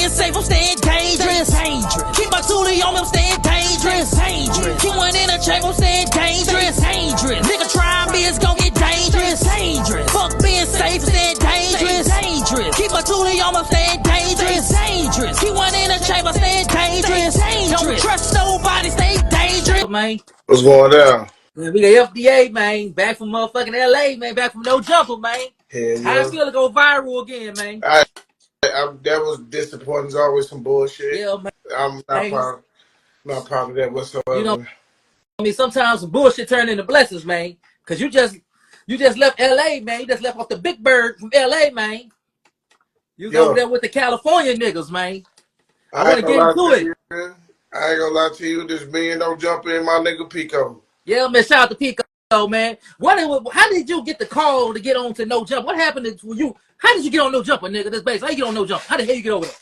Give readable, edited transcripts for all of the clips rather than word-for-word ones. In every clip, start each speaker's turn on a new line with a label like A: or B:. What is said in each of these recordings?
A: being safe, I'm staying dangerous. Keep my toolie on me, I'm staying dangerous. Keep one in a chamber, I'm staying dangerous. Nigga try me, it's gon' get dangerous. Fuck being safe, staying dangerous. Keep my toolie on me, I'm staying dangerous. Keep one in a chamber, staying dangerous. Don't trust nobody, stay dangerous. Man.
B: What's going down?
A: Man, we the FDA, man. Back from motherfucking LA, man. Back from No Jumper, man.
B: Hell
A: How it feel to go viral again, man?
B: That was disappointing. It's always some bullshit.
A: Yeah, man.
B: I'm not proud of that whatsoever.
A: You know, I mean, sometimes some bullshit turn into blessings, man. Cause you just left LA, man. You just left off the Big Bird from LA, man. You was over there with the California niggas, man. I want to get into it.
B: I ain't gonna lie to you. This man don't jump in my nigga Pico.
A: Yeah, man. Shout out to Pico, man. How did you get the call to get on to No Jump? What happened to you? How did you get on No Jumper, nigga? This base. How you get on No Jump? How the hell you get over there?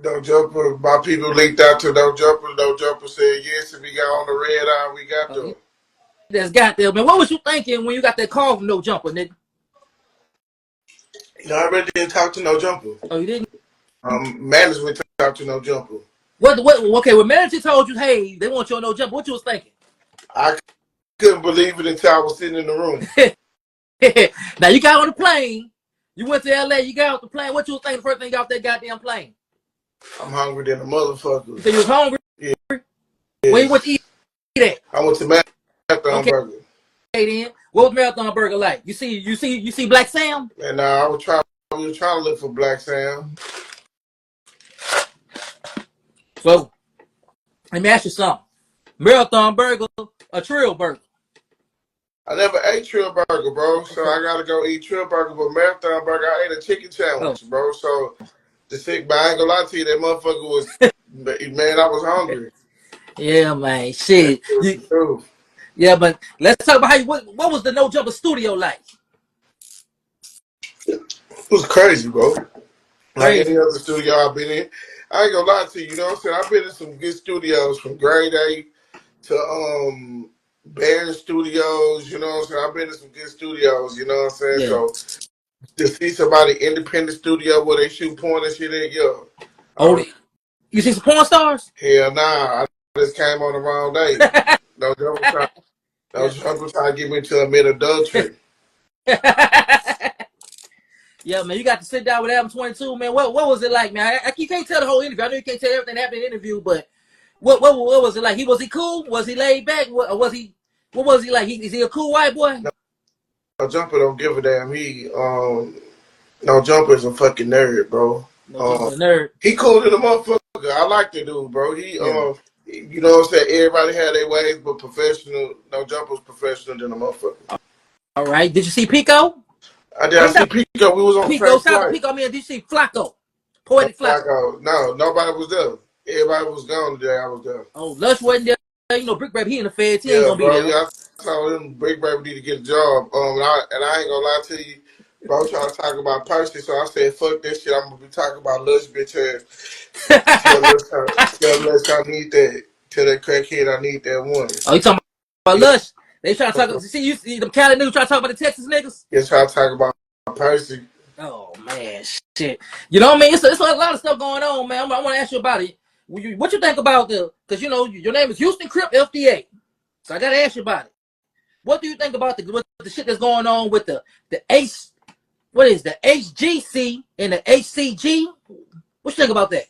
B: No Jumper. My people leaked out to No Jumper. No Jumper said yes. If we got on the red eye, we got to.
A: That's got there, man. What was you thinking when you got that call from No Jumper, nigga?
B: No, I really didn't talk to No Jumper.
A: Oh, you didn't?
B: Management talked to No Jumper.
A: Okay, when manager told you, hey, they want you on No Jumper, what you was thinking?
B: I couldn't believe it until I was sitting in the room.
A: Now, you got on the plane. You went to LA, you got off the plane. What you was thinking the first thing you got off that goddamn plane?
B: I'm hungry than a motherfucker.
A: So you was hungry?
B: Yeah.
A: Where you went to eat at?
B: I went to Marathon Burger.
A: Okay, then. What was Marathon Burger like? You see Black Sam?
B: And we were trying to look for Black Sam.
A: So, let me ask you something. Marathon Burger or Trill Burger?
B: I never ate Trill Burger, bro. So I gotta go eat Trill Burger. But Marathon Burger, I ate a chicken sandwich, bro. So but I ain't gonna lie to you, that motherfucker was, man, I was hungry.
A: Yeah, man. Shit. Yeah, but let's talk about what was the No Jumper studio like?
B: It was crazy, bro. Like any other studio I've been in. I ain't gonna lie to you, you know what I'm saying? I've been in some good studios from Grade A to Barron Studios, you know what I'm saying? I've been in some good studios, you know what I'm saying? Yeah. So to see somebody independent studio where they shoot porn and shit in, yo.
A: Oh, you see some porn stars?
B: Hell nah. I just came on the wrong day. No Jumper trying to get me to admit adultery.
A: Yeah, man, you got to sit down with Adam 22, man. What was it like, man? You can't tell the whole interview. I know you can't tell everything that happened in the interview, but what was it like? Was he cool? Was he laid back? What was he like? Is he a cool white boy?
B: No Jumper don't give a damn. No Jumper's a fucking nerd, bro.
A: No a nerd.
B: He cool to the motherfucker. I like the dude, bro. He you know what I'm saying? Everybody had their ways, but professional. No Jumper's professional than a motherfucker.
A: All right. Did you see Pico?
B: I see Pico. We was on
A: Pico. Shout out to Pico. I mean, did you see Flacco? Poetic Flacco.
B: No, nobody was there. Everybody was gone today. I was there.
A: Oh, Lush wasn't there. You know, Brick Baby, he in the feds. He ain't gonna be there.
B: Yeah, I told him Brick Baby need to get a job. And I ain't gonna lie to you. Bro, trying to talk about Percy, so I said, fuck that shit. I'm gonna be talking about Lush bitch ass. Tell Lush I need that. Tell that crackhead I need that one.
A: Oh, you talking about Lush? They trying to talk. You see them Cali niggas trying to talk about the Texas niggas?
B: Yeah, trying to talk about Percy.
A: Oh man, shit. You know what I mean? It's a lot of stuff going on, man. I want to ask you about it. What you think about because you know your name is Houston Crip FDA, so I gotta ask you about it. What do you think about the shit that's going on with the Ace? What is the HGC and the HCG? What you think about that?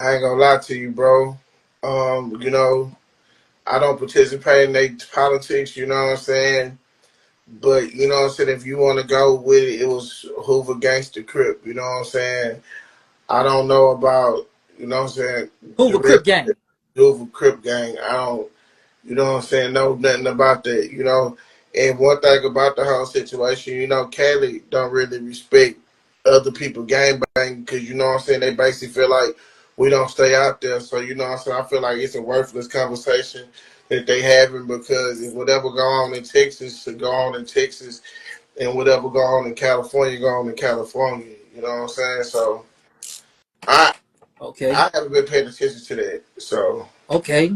B: I ain't gonna lie to you, bro. You know, I don't participate in their politics, you know what I'm saying? But, you know what I'm saying, if you want to go with it, it was Hoover Gangster Crip, you know what I'm saying? I don't know about, you know what I'm saying?
A: Hoover Crip Gang.
B: Hoover Crip Gang. I don't, you know what I'm saying, know nothing about that, you know? And one thing about the whole situation, you know, Cali don't really respect other people gang bang because, you know what I'm saying, they basically feel like we don't stay out there. So, you know what I'm saying, I feel like it's a worthless conversation that they having because if whatever go on in Texas should go on in Texas and whatever go on in California go on in California. You know what I'm saying? So I haven't been paying attention to that. So
A: okay.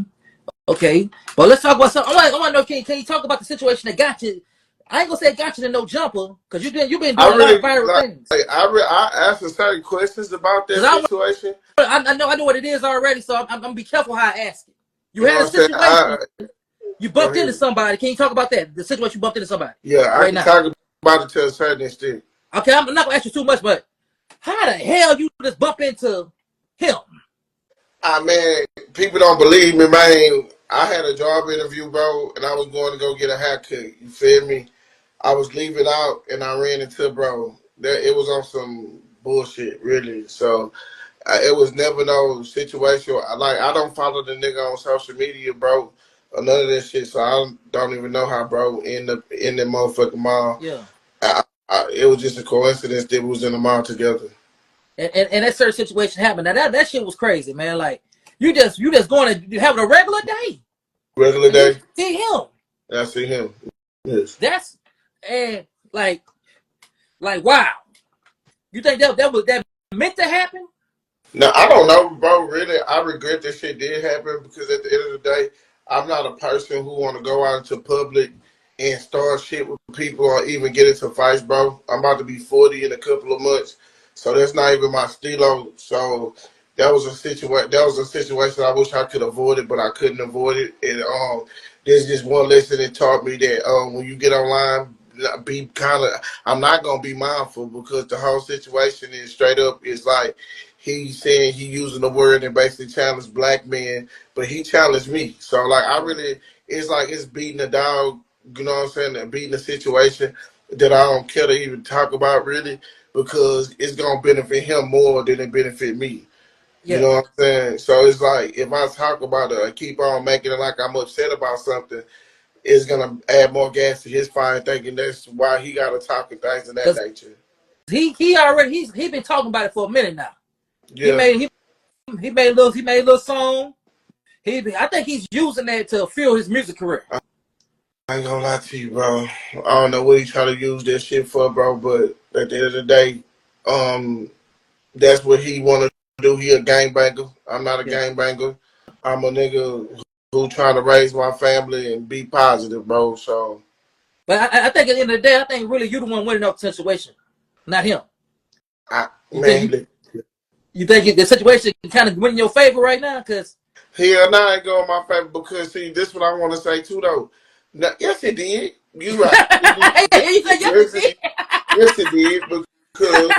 A: But let's talk about something. I want to know, can you talk about the situation that got you I ain't gonna say got you to no jumper because you've been
B: I
A: doing a lot of
B: really
A: viral
B: like.
A: things.
B: I asked certain questions about that
A: Cause
B: situation.
A: I know what it is already, so I'm gonna be careful how I ask it. You
B: You know
A: had a
B: what I'm saying?
A: situation, you
B: Go
A: bumped into
B: ahead.
A: somebody. Can you talk about that? The situation you bumped into somebody
B: Yeah, I
A: right
B: can
A: now.
B: talk about it to a certain extent.
A: Okay, I'm not gonna ask you too much, but how the hell you just bump into him?
B: Man, people don't believe me, man. I had a job interview, bro, and I was going to go get a haircut. You feel me? I was leaving out, and I ran into bro. It was on some bullshit, really. So it was never no situation. Like I don't follow the nigga on social media, bro, or none of that shit. So I don't even know how bro ended up in that motherfucking mall.
A: Yeah.
B: It was just a coincidence that we was in the mall together.
A: And that certain situation happened. Now that shit was crazy, man. Like you just going to having a regular day,
B: Regular
A: and you
B: day,
A: see him.
B: I see him. Yes.
A: That's and like wow. You think that meant to happen?
B: No, I don't know, bro. Really, I regret this shit did happen because at the end of the day, I'm not a person who want to go out into public and start shit with people or even get into fights, bro. I'm about to be 40 in a couple of months, so that's not even my stilo. So that was a situation. That was a situation I wish I could avoid it, but I couldn't avoid it. And there's just one lesson that taught me that when you get online, be kind of. I'm not gonna be mindful because the whole situation is straight up. It's like he's saying he using the word and basically challenged black men, but he challenged me. So like I really, it's like it's beating a dog. You know what I'm saying? And beating a situation that I don't care to even talk about really because it's gonna benefit him more than it benefit me. You
A: Yeah.
B: know what I'm saying? So it's like if I talk about it, I keep on making it like I'm upset about something, it's gonna add more gas to his fire, thinking that's why he got to talk and things of that
A: Because
B: nature.
A: he already he been talking about it for a minute now. He
B: Yeah.
A: made he made a little song. I think he's using that to fuel his music career.
B: I ain't gonna lie to you, bro. I don't know what he try to use this shit for, bro. But at the end of the day, um, that's what he want to do. He a gangbanger. I'm not a
A: Yeah.
B: gangbanger. I'm a nigga who trying to raise my family and be positive, bro. So,
A: But I think at the end of the day, I think really you the one winning up the situation, not him. You think
B: man,
A: you think the situation kind of win in your favor right now? Because
B: hell, nah, I ain't going my favor because see, this what I want to say too, though. Now, yes, it did. You right. It did.
A: you said yes,
B: Yes, it did. Yes, it did. Because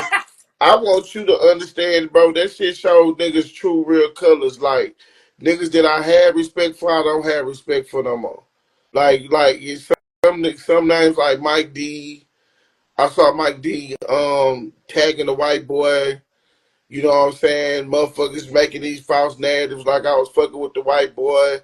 B: I want you to understand, bro. That shit showed niggas true, real colors. Like niggas that I had respect for, I don't have respect for no more. Like it's some names like Mike D. I saw Mike D. Tagging the white boy. You know what I'm saying? Motherfuckers making these false narratives like I was fucking with the white boy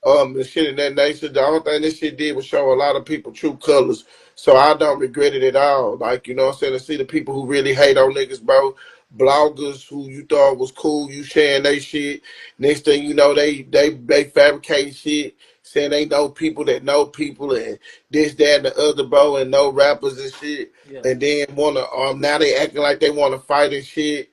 B: and shit in that nature. The only thing this shit did was show a lot of people true colors. So I don't regret it at all. Like, you know what I'm saying? To see the people who really hate on niggas, bro. Bloggers who you thought was cool, you sharing they shit. Next thing you know, they fabricate shit, saying they know people and this, that, and the other, bro, and know rappers and shit.
A: yeah.
B: And then wanna now they acting like they wanna fight and shit.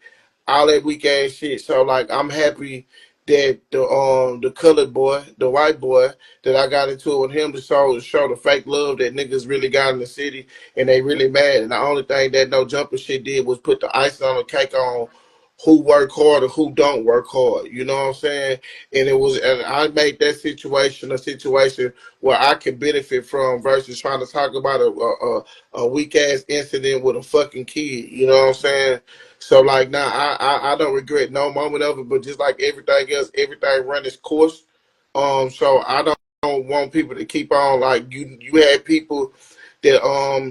B: All that weak ass shit. So like I'm happy that the colored boy, the white boy, that I got into it with him to show the fake love that niggas really got in the city and they really mad. And the only thing that no jumper shit did was put the icing on the cake on who work hard or who don't work hard. You know what I'm saying? And I made that situation a situation where I can benefit from versus trying to talk about a weak ass incident with a fucking kid. You know what I'm saying? So like now, I don't regret no moment of it, but just like everything else, everything run its course. So I don't want people to keep on like you had people that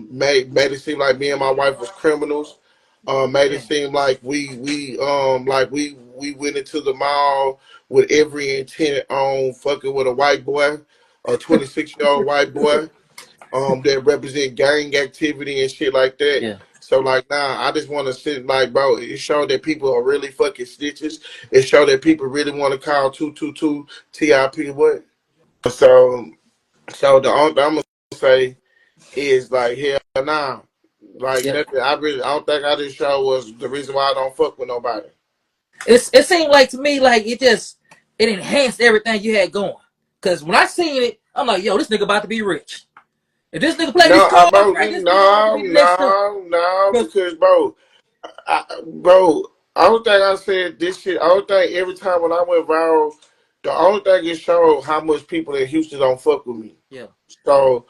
B: made it seem like me and my wife was criminals. Made it
A: Yeah.
B: seem like we went into the mall with every intent on fucking with a white boy, a 26-year-old white boy that represent gang activity and shit like that.
A: Yeah.
B: So like now, I just want to sit like, bro. It showed that people are really fucking snitches. It showed that people really want to call 222 TIP what. So the only thing I'm gonna say is like hell nah. Like
A: Yeah.
B: nothing. I don't think I just show was the reason why I don't fuck with nobody.
A: It seemed like to me like it enhanced everything you had going. Cause when I seen it, I'm like, yo, this nigga about to be rich. If this nigga play these
B: No,
A: cards
B: bro,
A: right, this nigga gonna be the next up.
B: because bro, I don't think I said this shit. I don't think every time when I went viral, the only thing it showed how much people in Houston don't fuck with me.
A: Yeah.
B: So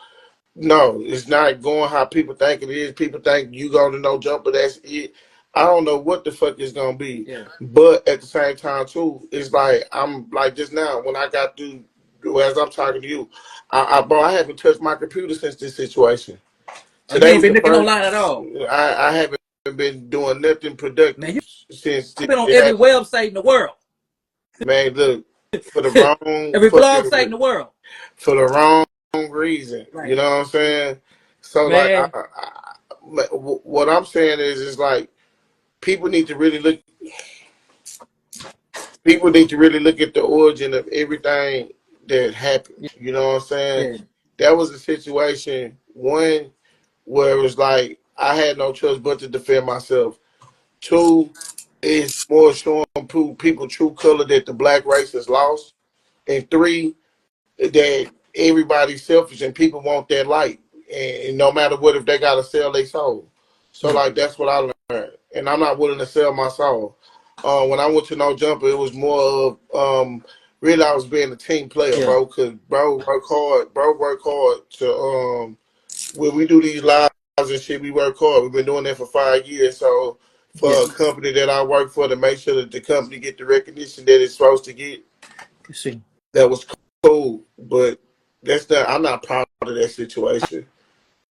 B: no, it's not going how people think it is. People think you go to no jumper, that's it. I don't know what the fuck it's gonna be.
A: Yeah.
B: But at the same time too, it's like I'm like just now when I got through as I'm talking to you, bro, I haven't touched my computer since this situation.
A: Oh, you
B: Today
A: ain't
B: was
A: been
B: the
A: looking
B: first.
A: online at all.
B: I haven't been doing nothing
A: Man,
B: productive
A: you
B: since
A: been on
B: it
A: every
B: happened.
A: website in the world.
B: Man, look, for the wrong
A: Every blog site in
B: fucking
A: the world.
B: for the wrong reason. You
A: Right.
B: know what I'm saying? So like,
A: Man.
B: what I'm saying is like people need to really look. People need to really look at the origin of everything that happened. You know what I'm saying?
A: Yeah.
B: That was a situation one where it was like I had no choice but to defend myself. Two is more showing people true color that the black race is lost. And three, that everybody's selfish and people want that light. And no matter what, if they got to sell their soul. So,
A: Yeah.
B: like, that's what I learned. And I'm not willing to sell my soul. When I went to No Jumper, it was more of really I was being a team player,
A: Yeah.
B: bro. Because bro work hard. Bro work hard to when we do these lives and shit, we work hard. We've been doing that for 5 years. So
A: Yeah.
B: for a company that I work for to make sure that the company get the recognition that it's supposed to get,
A: You see.
B: that was cool. But that's not. I'm not proud of that situation.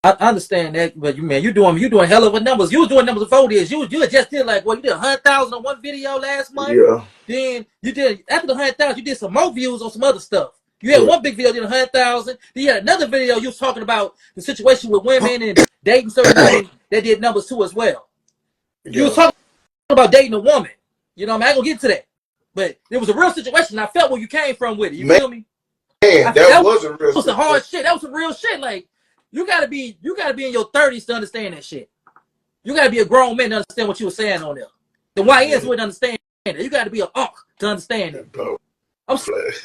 A: I understand that, but you doing hell of a numbers. You was doing numbers before this. You just did like what you did 100,000 on one video last month.
B: Yeah.
A: Then you did after the 100,000, you did some more views on some other stuff. You had
B: Correct.
A: one big video did 100,000. Then you had another video you was talking about the situation with women and dating certain women that did numbers too as well. You was
B: Yeah.
A: talking about dating a woman. You know, I ain't gonna get to that, but it was a real situation. I felt where you came from with it. You
B: Man,
A: feel me?
B: that was a real
A: That was some hard
B: situation.
A: shit. That was some real shit. Like you gotta be in your 30s to understand that shit. You gotta be a grown man to understand what you were saying on there. The YNs wouldn't understand it. You gotta be an unk to understand it. I'm serious.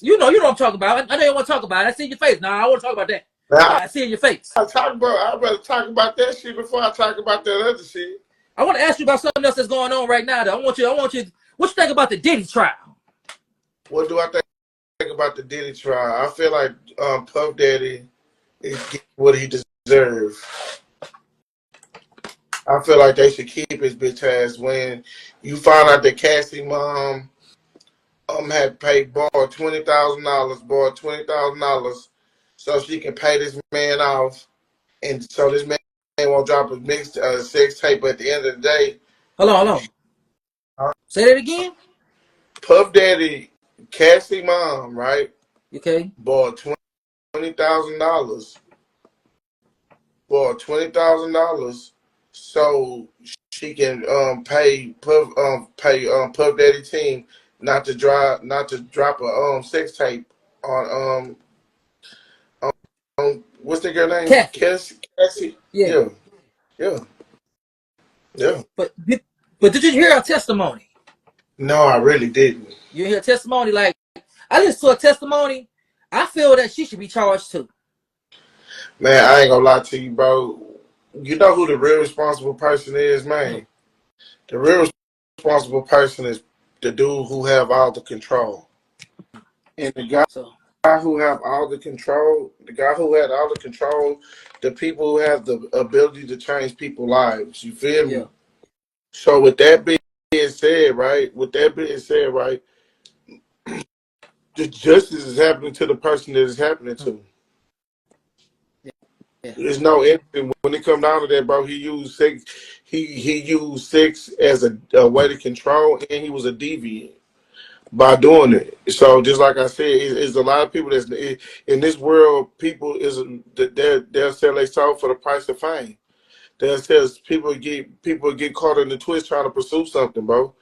A: You know what I'm talking about. I know you want to talk about it. I see your face. Nah, I want to talk about that.
B: Now,
A: I see in your face.
B: I'd rather talk about that shit before I talk about that other shit.
A: I want to ask you about something else that's going on right now. Though. What you think about the Diddy trial?
B: What do I think about the Diddy trial? I feel like Puff Daddy is getting what he deserves. I feel like they should keep his bitch ass. When you find out that Cassie mom had paid borrowed $20,000 so she can pay this man off, and so this man won't drop a mix sex tape. But at the end of the day,
A: Hold on. Say that again.
B: Puff Daddy, Cassie mom, right?
A: Okay.
B: Bought $20,000. Bought $20,000 so she can Puff Daddy team not to drop a sex tape on what's the girl name?
A: Kathy.
B: Cassie.
A: Yeah.
B: Yeah, yeah, yeah.
A: But did you hear her testimony?
B: No, I really didn't.
A: You hear her testimony? Like I listened to her testimony. I feel that she should be charged too.
B: Man, I ain't gonna lie to you, bro. You know who the real responsible person is, man? The real responsible person is the dude who have all the control. And the guy
A: So
B: who have all the control, the guy who had all the control, the people who have the ability to change people's lives. You feel
A: yeah.
B: me? So with that being said, right? With that being said, right? The justice is happening to the person that is happening to.
A: Yeah.
B: There's no anything when it comes down to that, bro. He used sex. He used sex as a way to control, and he was a deviant by doing it. So just like I said, it's a lot of people that's in this world. People they'll sell their soul for the price of fame. They'll sell people get caught in the twist trying to pursue something, bro.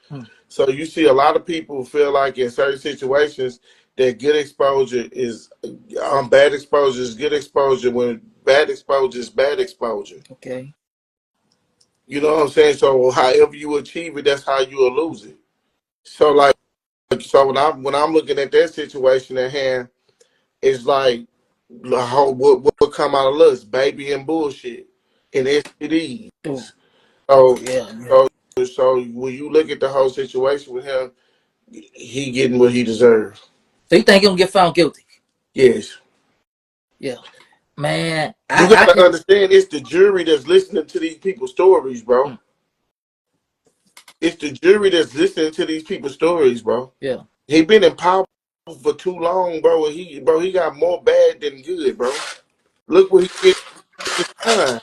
B: So you see a lot of people feel like in certain situations that good exposure is bad exposure is good exposure when bad exposure is bad exposure.
A: Okay.
B: You know what I'm saying? So however you achieve it, that's how you will lose it. So when I'm looking at that situation at hand, it's like what come out of lust, baby and bullshit, and STDs.
A: Oh,
B: So,
A: yeah, yeah.
B: so, so when you look at the whole situation with him, he getting what he deserves.
A: So you think he gonna get found guilty?
B: Yes.
A: Yeah, man.
B: You
A: I
B: gotta
A: can.
B: understand, it's the jury that's listening to these people's stories, bro.
A: Mm,
B: It's the jury that's listening to these people's stories, bro.
A: yeah,
B: He been in power for too long, bro. He got more bad than good, bro. Look what he did to Sean.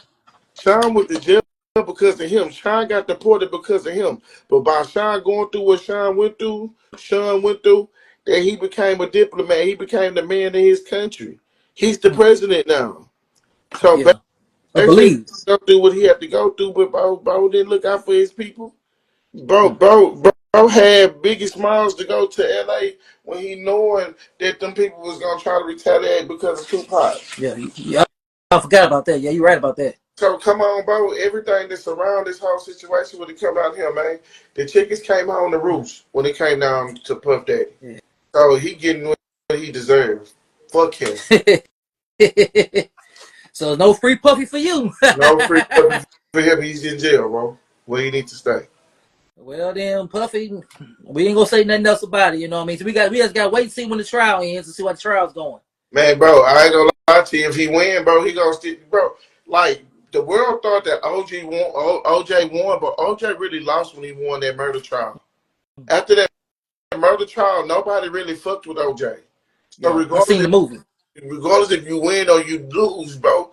B: Sean went to jail because of him. Sean got deported because of him. But by Sean going through what Sean went through, that he became a diplomat. He became the man in his country. He's the
A: mm,
B: president now. So
A: yeah. I
B: basically,
A: believe.
B: go through what he had to go through, but bro didn't look out for his people.
A: Mm,
B: Bro had Biggie Smalls to go to LA when he knowing that them people was gonna try to retaliate because of Tupac.
A: yeah, yeah. I forgot about that. Yeah, you're right about that.
B: So come on, bro. Everything that's around this whole situation when it come out here, man. The chickens came home to
A: Mm,
B: roost when it came down to Puff Daddy.
A: yeah.
B: So he getting what he deserves. Fuck him.
A: So no free puffy for you.
B: No free Puffy for him. He's in jail, bro. Where he need to stay.
A: Well then, Puffy, we ain't gonna say nothing else about it. You know what I mean? So we just gotta wait and see when the trial ends and see what the trial's going.
B: Man, bro, I ain't gonna lie to you. If he win, bro, he gonna still, bro. Like the world thought that OJ won, but OJ really lost when he won that murder trial. After that murder trial, nobody really fucked with OJ. So
A: Yeah, I seen the movie.
B: regardless if you win or you lose, bro,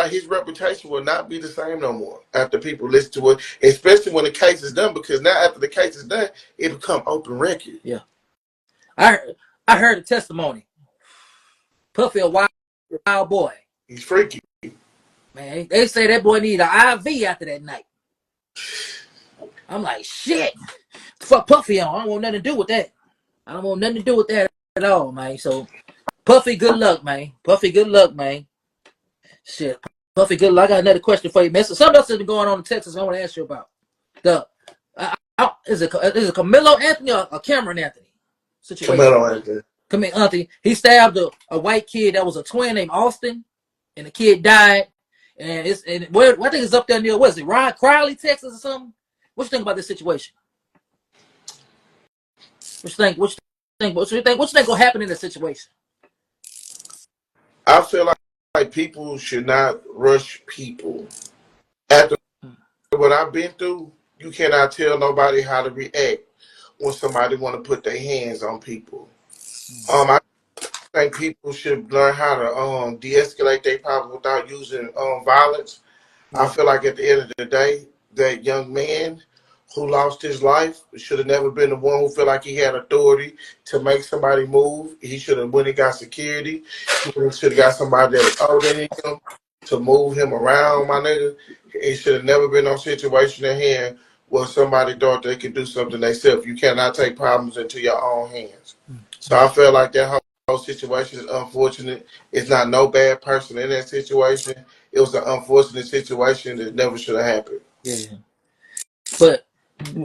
B: his reputation will not be the same no more after people listen to it, especially when the case is done. Because now after the case is done, it become open record.
A: Yeah, I I heard the testimony. Puffy a wild boy.
B: He's freaky.
A: Man, they say that boy need an IV after that night. I'm like, shit. Fuck Puffy on. I don't want nothing to do with that. I don't want nothing to do with that at all, man. So Puffy, good luck, man. Puffy, good luck, man. Shit. Puffy, good luck. I got another question for you, man. So something else has been going on in Texas I want to ask you about. The is it Camilo Anthony or Cameron Anthony situation?
B: Camelo Anthony.
A: Camilo Anthony, he stabbed a white kid that was a twin named Austin, and the kid died. And I think it's up there near, what is it, Ryan Crowley, Texas or something? What you think about this situation? What you think? What you think gonna happen in this situation?
B: I feel like people should not rush people. After what I've been through, you cannot tell nobody how to react when somebody want to put their hands on people. I think people should learn how to de-escalate their power without using violence. I
A: Yeah,
B: feel like at the end of the day, that young man who lost his life should have never been the one who felt like he had authority to make somebody move. He should have went and got security. He should have got somebody that was older than him to move him around, my nigga. It should have never been no situation in here where somebody thought they could do something themselves. You cannot take problems into your own hands. So I feel like that whole situation is unfortunate. It's not no bad person in that situation. It was an unfortunate situation that never should have happened.
A: yeah. But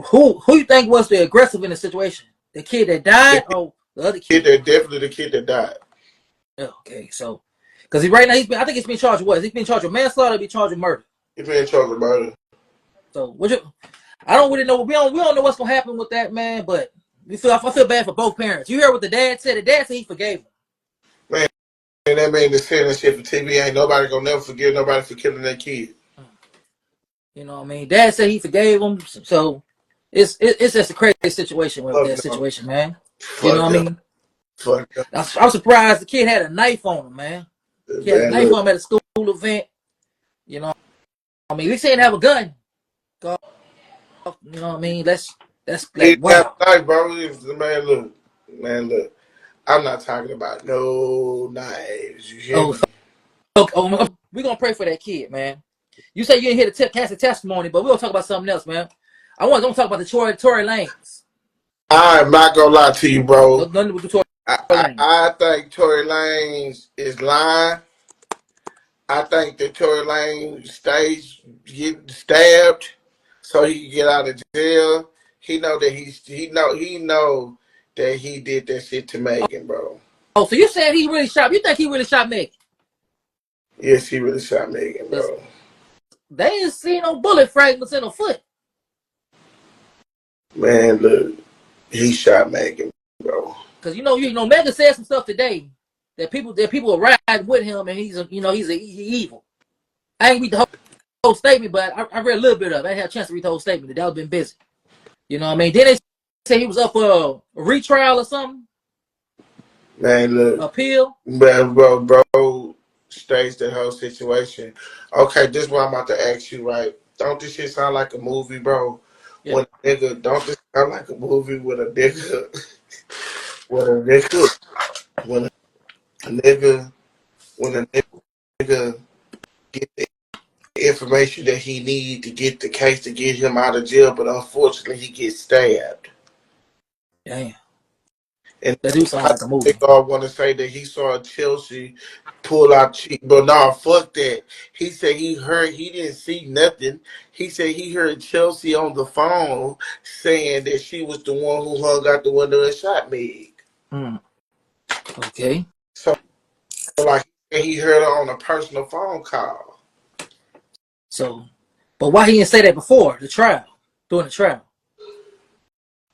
A: who you think was the aggressive in the situation? The kid that
B: The
A: died or the other
B: kid
A: kid?
B: that definitely the kid that died.
A: Oh, okay, so because he right now I think he's been charged with what? He's been charged with manslaughter. Or be charged with murder.
B: He been charged with murder.
A: So I don't really know. We don't know what's gonna happen with that, man. But I feel bad for both parents. You heard what the dad said. The dad said he forgave him.
B: Man, that man is saying that shit for TV. Ain't nobody gonna never forgive nobody for killing that kid.
A: You know what I mean? Dad said he forgave him. So it's just a crazy situation with
B: Fuck
A: that
B: no.
A: situation, man. You know
B: Fuck
A: what I
B: no.
A: mean?
B: Fuck no.
A: I'm surprised the kid had a knife on him, man. He had a
B: Man,
A: knife
B: look.
A: on him at a school event. You know, I mean, we saying have a gun. You know what I mean? That's
B: He
A: like
B: got
A: wow.
B: a knife, bro. Man, look. Man, look. I'm not talking about no knives. You hear
A: Oh,
B: me?
A: okay. We gonna pray for that kid, man. You say you didn't hear the cast of testimony, but we gonna talk about something else, man. Don't talk about the Tory Lanes.
B: I'm not gonna lie to you, bro.
A: Nothing with the Tory Lanes.
B: I think Tory Lanez is lying. I think that Tory Lanez stays getting stabbed so he can get out of jail. He know that he know that he did that shit to Megan, bro.
A: Oh, so you said he really shot? You think he really shot Megan?
B: Yes, he really shot Megan, bro.
A: They ain't seen no bullet fragments in her foot.
B: Man, look, he shot Megan, bro.
A: Because you know, Megan said some stuff today that people are riding with him, and he's evil. I ain't read the whole statement, but I read a little bit of it. I had a chance to read the whole statement. That was been busy. You know what I mean? Then they say he was up for a retrial or something.
B: Man, look,
A: Appeal.
B: man, bro, staged the whole situation. Okay, this is what I'm about to ask you, right? Don't this shit sound like a movie, bro?
A: Yeah.
B: When a nigga, don't this sound like a movie with a nigga, with a nigga, when a nigga, when a nigga get the information that he need to get the case to get him out of jail, but unfortunately he gets stabbed.
A: Damn.
B: And
A: That do sound like a movie.
B: they all want to say that he saw Chelsea pull out cheek, but nah, fuck that. He said he heard, he didn't see nothing. He said he heard Chelsea on the phone saying that she was the one who hung out the window and shot me.
A: Okay.
B: So like he heard her on a personal phone call.
A: So, but why he didn't say that before the trial? During the trial.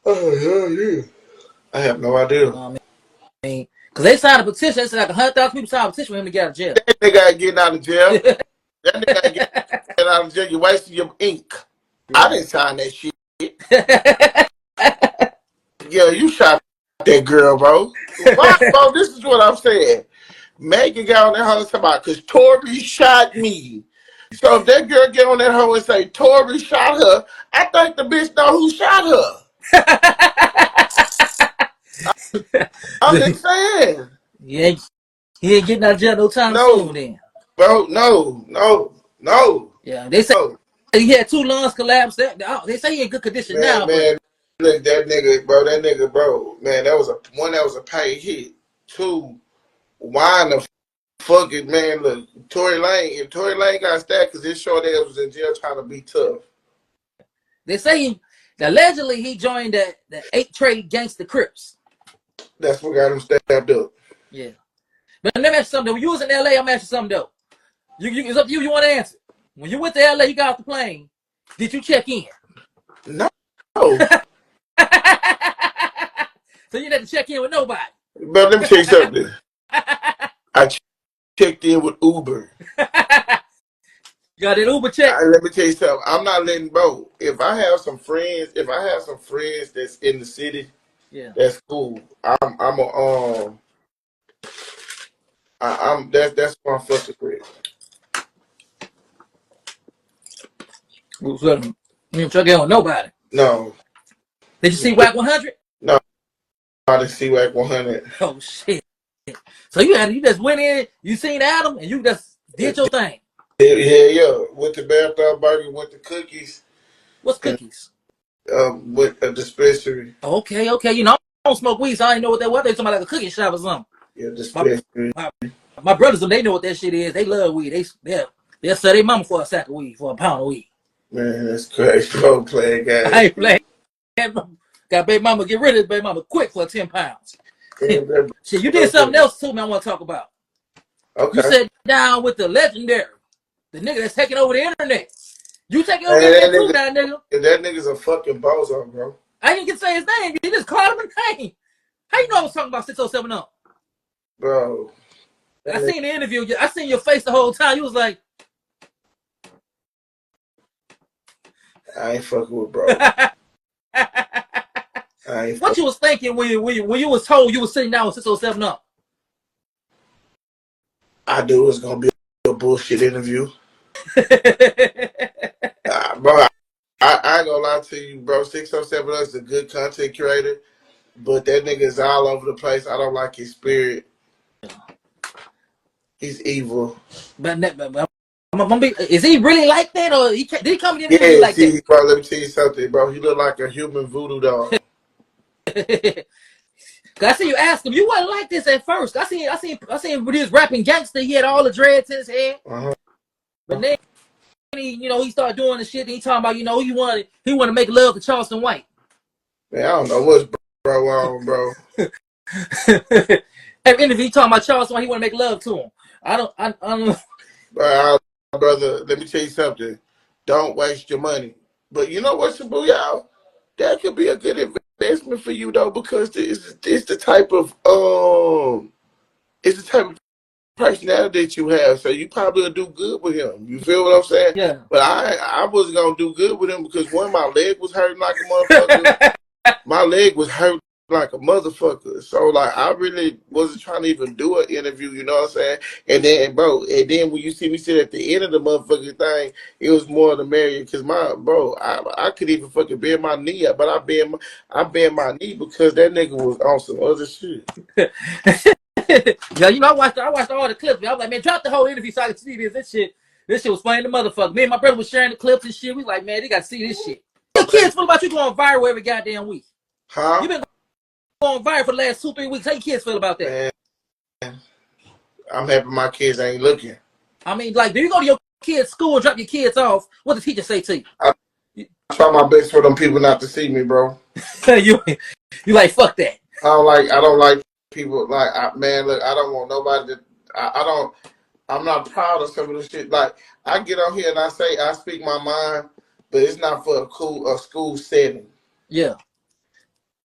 B: Oh yeah. I have no idea.
A: You know what I mean? Because they signed a petition. They said like 100,000 people signed a petition for him to get out of jail.
B: That nigga ain't getting out of jail. That nigga ain't getting out of jail. You're wasting your ink. Yeah. I didn't sign that shit. Yeah, you shot that girl, bro. Why, bro? This is what I'm saying. Megan got on that hoe and talk about, because Tori shot me. So if that girl get on that hoe and say Tori shot her, I think the bitch know who shot her. I'm just saying.
A: Yeah, he ain't getting out of jail no time soon then.
B: Bro, no.
A: Yeah, they say he had 2 lungs collapse. They say he in good condition now.
B: Man, look, that nigga, bro. Man, that was a paid hit. 2, wine the fuck it, man. Look, Tory Lane, if Tory Lane got stacked because his short ass was in jail trying to be tough.
A: They say allegedly he joined the 8 trade gangster Crips.
B: That's what got him stabbed up.
A: Yeah. But let me ask you something. When you was in LA, I'm asking you something though. It's up to you. You want to answer? When you went to LA, you got off the plane. Did you check in?
B: No.
A: So you didn't check in with nobody.
B: But let me tell you something. I checked in with Uber.
A: You got an Uber check?
B: Let me tell you something. I'm not letting, bro. If I have some friends that's in the city, yeah, that's cool. That's what I'm fucking with.
A: You didn't check in with nobody?
B: No.
A: Did you see WAC 100?
B: No. I didn't see WAC 100.
A: Oh shit. So you just went in, you seen Adam, and you just did your thing.
B: Yeah. Went to Bathtub Burger, went to Cookies.
A: What's Cookies?
B: With a dispensary.
A: Okay. You know, I don't smoke weed, so I didn't know what that was. They talking about like a cookie shop or something.
B: Yeah, dispensary.
A: My brothers, they know what that shit is. They love weed. They'll sell their mama for a sack of weed, for a pound of weed.
B: Man, that's crazy. Don't play a game.
A: I ain't playing. Got baby mama, get rid of baby mama quick for 10 pounds. Shit, you did something else too, man, I want to talk about. Okay. You sat down with the legendary, the nigga that's taking over the internet. You taking over the internet too now, nigga.
B: That nigga's a fucking bozo, bro.
A: I didn't get to say his name. You just called him a name. How you know I was talking about 607 up?
B: Bro.
A: I seen the interview. I seen your face the whole time. You was like,
B: I ain't fucking with bro.
A: What you was thinking when you was told you was sitting down with 607 up?
B: I knew it was gonna be a bullshit interview. Bro, I ain't gonna lie to you, bro. 607 is a good content curator, but that nigga is all over the place. I don't like his spirit. He's evil.
A: But is he really like that, or did he come in the interview like that?
B: Bro, let me tell you something, bro. He look like a human voodoo doll.
A: I see you ask him. You wasn't like this at first. I seen when he was rapping gangster. He had all the dreads in his head. But then he started doing the shit. And he talking about he wanted to make love to Charleston White.
B: Man, I don't know what's bro on, bro.
A: Every interview, he talking about Charles, why he want to make love to him. I don't know.
B: Brother, let me tell you something. Don't waste your money. But you know what, Shibuya? That could be a good investment for you though, because it's the type of it's the type of personality that you have. So you probably will do good with him. You feel what I'm saying?
A: Yeah.
B: But I wasn't gonna do good with him because one, my leg was hurting like a motherfucker. My leg was hurting like a motherfucker. So like I really wasn't trying to even do an interview, you know what I'm saying? And then when you see me sit at the end of the motherfucking thing, it was more the merrier because I could even fucking bend my knee up, but I bent my knee because that nigga was on some other shit.
A: Yeah, you know, I watched all the clips. I was like, man, drop the whole interview so I could see this. This shit was funny the motherfucker. Me and my brother was sharing the clips and shit. We like, man, they got to see this shit. Your kids feel about you going viral every goddamn week.
B: Huh?
A: You been going viral for the last 2-3 weeks. How your kids feel about that?
B: Man, I'm happy my kids ain't looking.
A: I mean, like, do you go to your kids' school and drop your kids off? What the teacher say to you?
B: I try my best for them people not to see me, bro.
A: you like, fuck that.
B: I don't like people man, look, I don't want nobody to I'm not proud of some of the shit. Like I get on here and I speak my mind, but it's not for a school setting.
A: Yeah.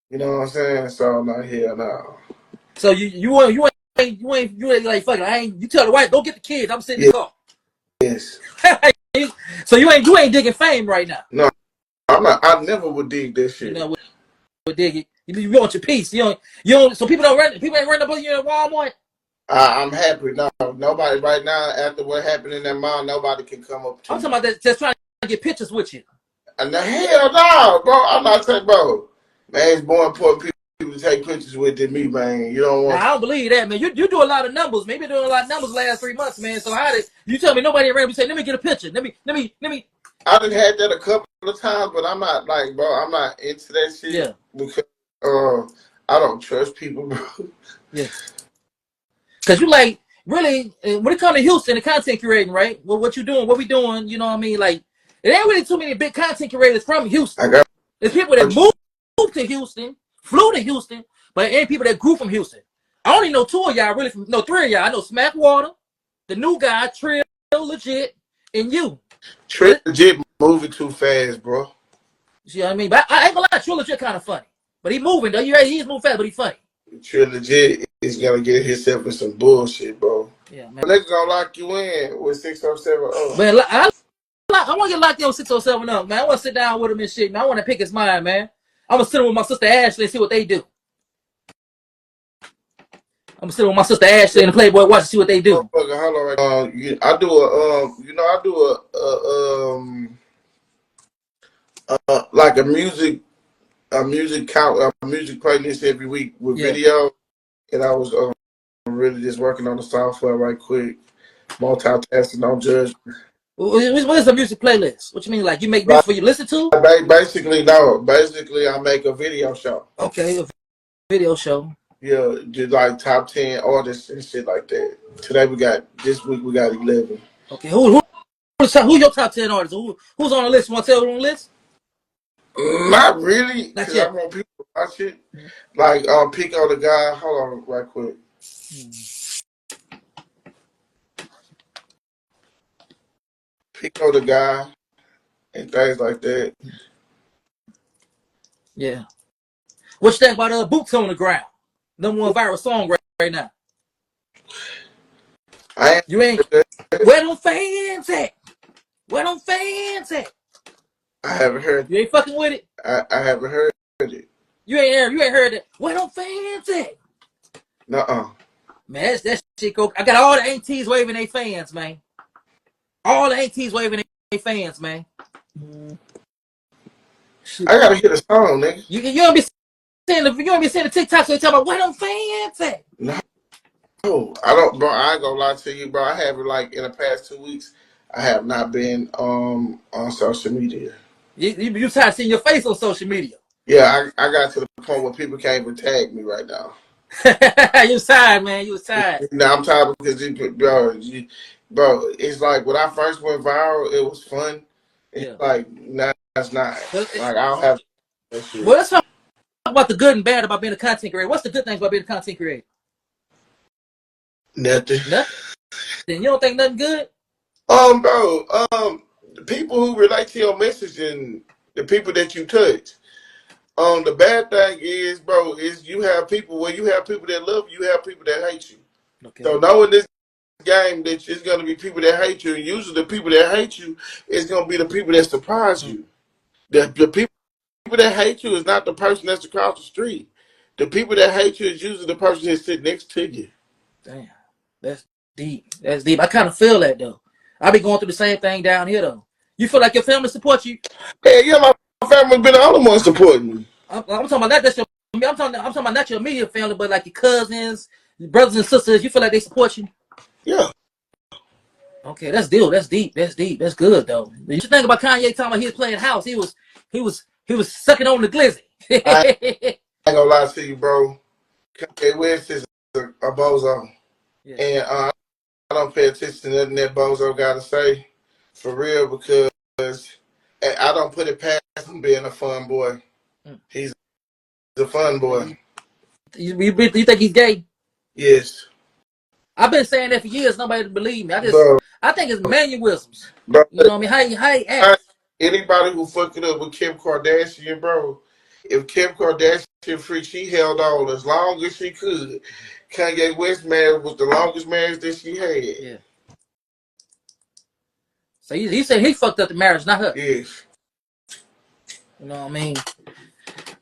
B: You know what I'm saying? So I'm not here now.
A: So you ain't like fuck it. You tell the wife, go get the kids. I'm sitting in the car.
B: Yes.
A: So you ain't digging fame right now.
B: No, I'm not. I never would dig this shit.
A: You know, would dig it. You want your piece. You don't. So people ain't running up you in Walmart.
B: I'm happy. No, nobody right now after what happened in that mall, nobody can come up to
A: I'm talking about that, just trying to get pictures with you.
B: And the hell no, bro. I'm not saying, bro. Man, it's more important people to take pictures with than me, man. You don't want.
A: Now, I don't believe that, man. You do a lot of numbers. Maybe doing a lot of numbers the last 3 months, man. So how did you tell me nobody around? You say, let me get a picture. Let me.
B: I done had that a couple of times, but I'm not like, bro. I'm not into that shit.
A: Yeah.
B: Because I don't trust people, bro.
A: Yeah. Because you like really when it comes to Houston, the content creating, right? Well, what you doing? What we doing? You know what I mean? Like it ain't really too many big content creators from Houston. There's people that moved to Houston, flew to Houston, but ain't people that grew from Houston. I only know 2 of y'all really from three of y'all. I know Smackwater, the new guy, Trill Legit, and you.
B: Trill Legit moving too fast, bro.
A: You know what I mean? But I ain't gonna lie, Trill Legit kind of funny. But he moving though. He's moving fast, but he funny.
B: Trill Legit is gonna get himself in some bullshit, bro.
A: Yeah, man.
B: They're gonna lock you in with 607.
A: Man, I want to get locked in with 607 up, man. I want to sit down with him and shit, man. I want to pick his mind, man. I'm going to sit with my sister Ashley and see what they do. I'm going to sit with my sister Ashley and the Playboy Watch and see what they do.
B: Hold on. I do like a music playlist every week with video, and I was really just working on the software right quick, multitasking, don't judge.
A: What is a music playlist? What you mean? Like you make music for you to listen to?
B: Basically, no. Basically, I make a video show.
A: Okay, a video show.
B: Yeah, just like top 10 artists and shit like that. This week we got 11.
A: Okay, who your top 10 artists? Who's on the list? You want to tell who's on the list?
B: Not really,
A: Not
B: because
A: yet.
B: I want people to watch it. Like Pico the guy. Hold on, right quick. Pico the guy and things like that.
A: Yeah. What you think about Boots on the Ground? Number one viral song right now. You ain't. Where them fans at? Where them fans at?
B: I haven't heard.
A: You ain't fucking with it.
B: I haven't heard it.
A: You ain't heard it. Where them fans at?
B: Nuh-uh.
A: Man, that shit go. I got all the aunties waving their fans, man. All the aunties waving their fans, man.
B: I gotta hear the song, nigga.
A: You don't be seeing the TikToks so they tell me where them fans at.
B: No, I don't, bro. I ain't gonna lie to you, bro. I haven't like in the past 2 weeks. I have not been on social media.
A: You tired of seeing your face on social media?
B: Yeah, I got to the point where people can't even tag me right now.
A: You was tired, man. You was tired.
B: Now I'm tired because bro, it's like when I first went viral, it was fun. It's like now it's not. Like I don't have that shit.
A: Well, let's talk about the good and bad about being a content creator. What's the good things about being a content creator?
B: Nothing.
A: Nothing. You don't think nothing good?
B: Bro, the people who relate to your message and the people that you touch. The bad thing is, bro, is you have people where you have people that love you, you have people that hate you.
A: Okay.
B: So knowing this game that it's gonna be people that hate you, and usually the people that hate you is gonna be the people that surprise you. The people that hate you is not the person that's across the street. The people that hate you is usually the person that's sitting next to you.
A: Damn. That's deep. That's deep. I kind of feel that though. I be going through the same thing down here though. You feel like your family supports you?
B: Hey, yeah, my family been the only one supporting me.
A: I'm talking about not just your. I'm talking about not your immediate family, but like your cousins, your brothers and sisters. You feel like they support you?
B: Yeah.
A: Okay, that's deal. That's deep. That's deep. That's good though. You should think about Kanye talking about he was playing house. He was sucking on the glizzy.
B: I ain't gonna lie to you, bro. Kanye West is a bozo.
A: Yeah.
B: And I don't pay attention to nothing that bozo got to say. For real, because I don't put it past him being a fun boy.
A: Mm.
B: He's a fun boy.
A: You think he's gay?
B: Yes.
A: I've been saying that for years. Nobody believe me.
B: Bro,
A: I think it's mannerisms.
B: bro,
A: You know what I mean? How he acts.
B: anybody who fucking up with Kim Kardashian, bro, if Kim Kardashian free, she held on as long as she could. Kanye West marriage was the longest marriage that she had.
A: Yeah. So he said he fucked up the marriage, not her.
B: Yes.
A: You know what I mean?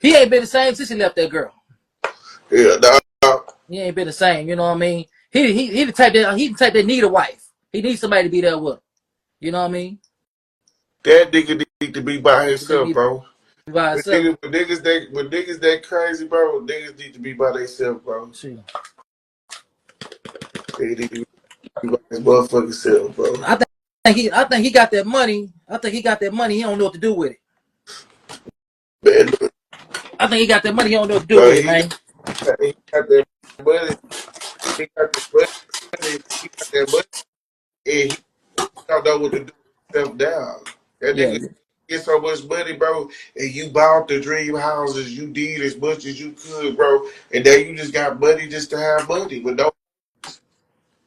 A: He ain't been the same since he left that girl.
B: Yeah, dog.
A: He ain't been the same. You know what I mean? He the type that need a wife. He needs somebody to be there with him. You know what I mean?
B: That nigga need to be by himself,
A: He
B: bro.
A: by
B: With
A: himself.
B: niggas that crazy, bro, niggas need to be by themselves, bro.
A: Shoot.
B: They need to be by his motherfucking self, bro.
A: I think he got that money. I think he got that money. He don't know what to do with it.
B: Man,
A: I think he got that money. He don't know what to do
B: bro,
A: with it, man.
B: he got that money. He got the money. He got that money, and he don't know what to do with himself down. That
A: Yeah.
B: nigga get so much money, bro, and you bought the dream houses. You did as much as you could, bro, and then you just got money just to have money, but no.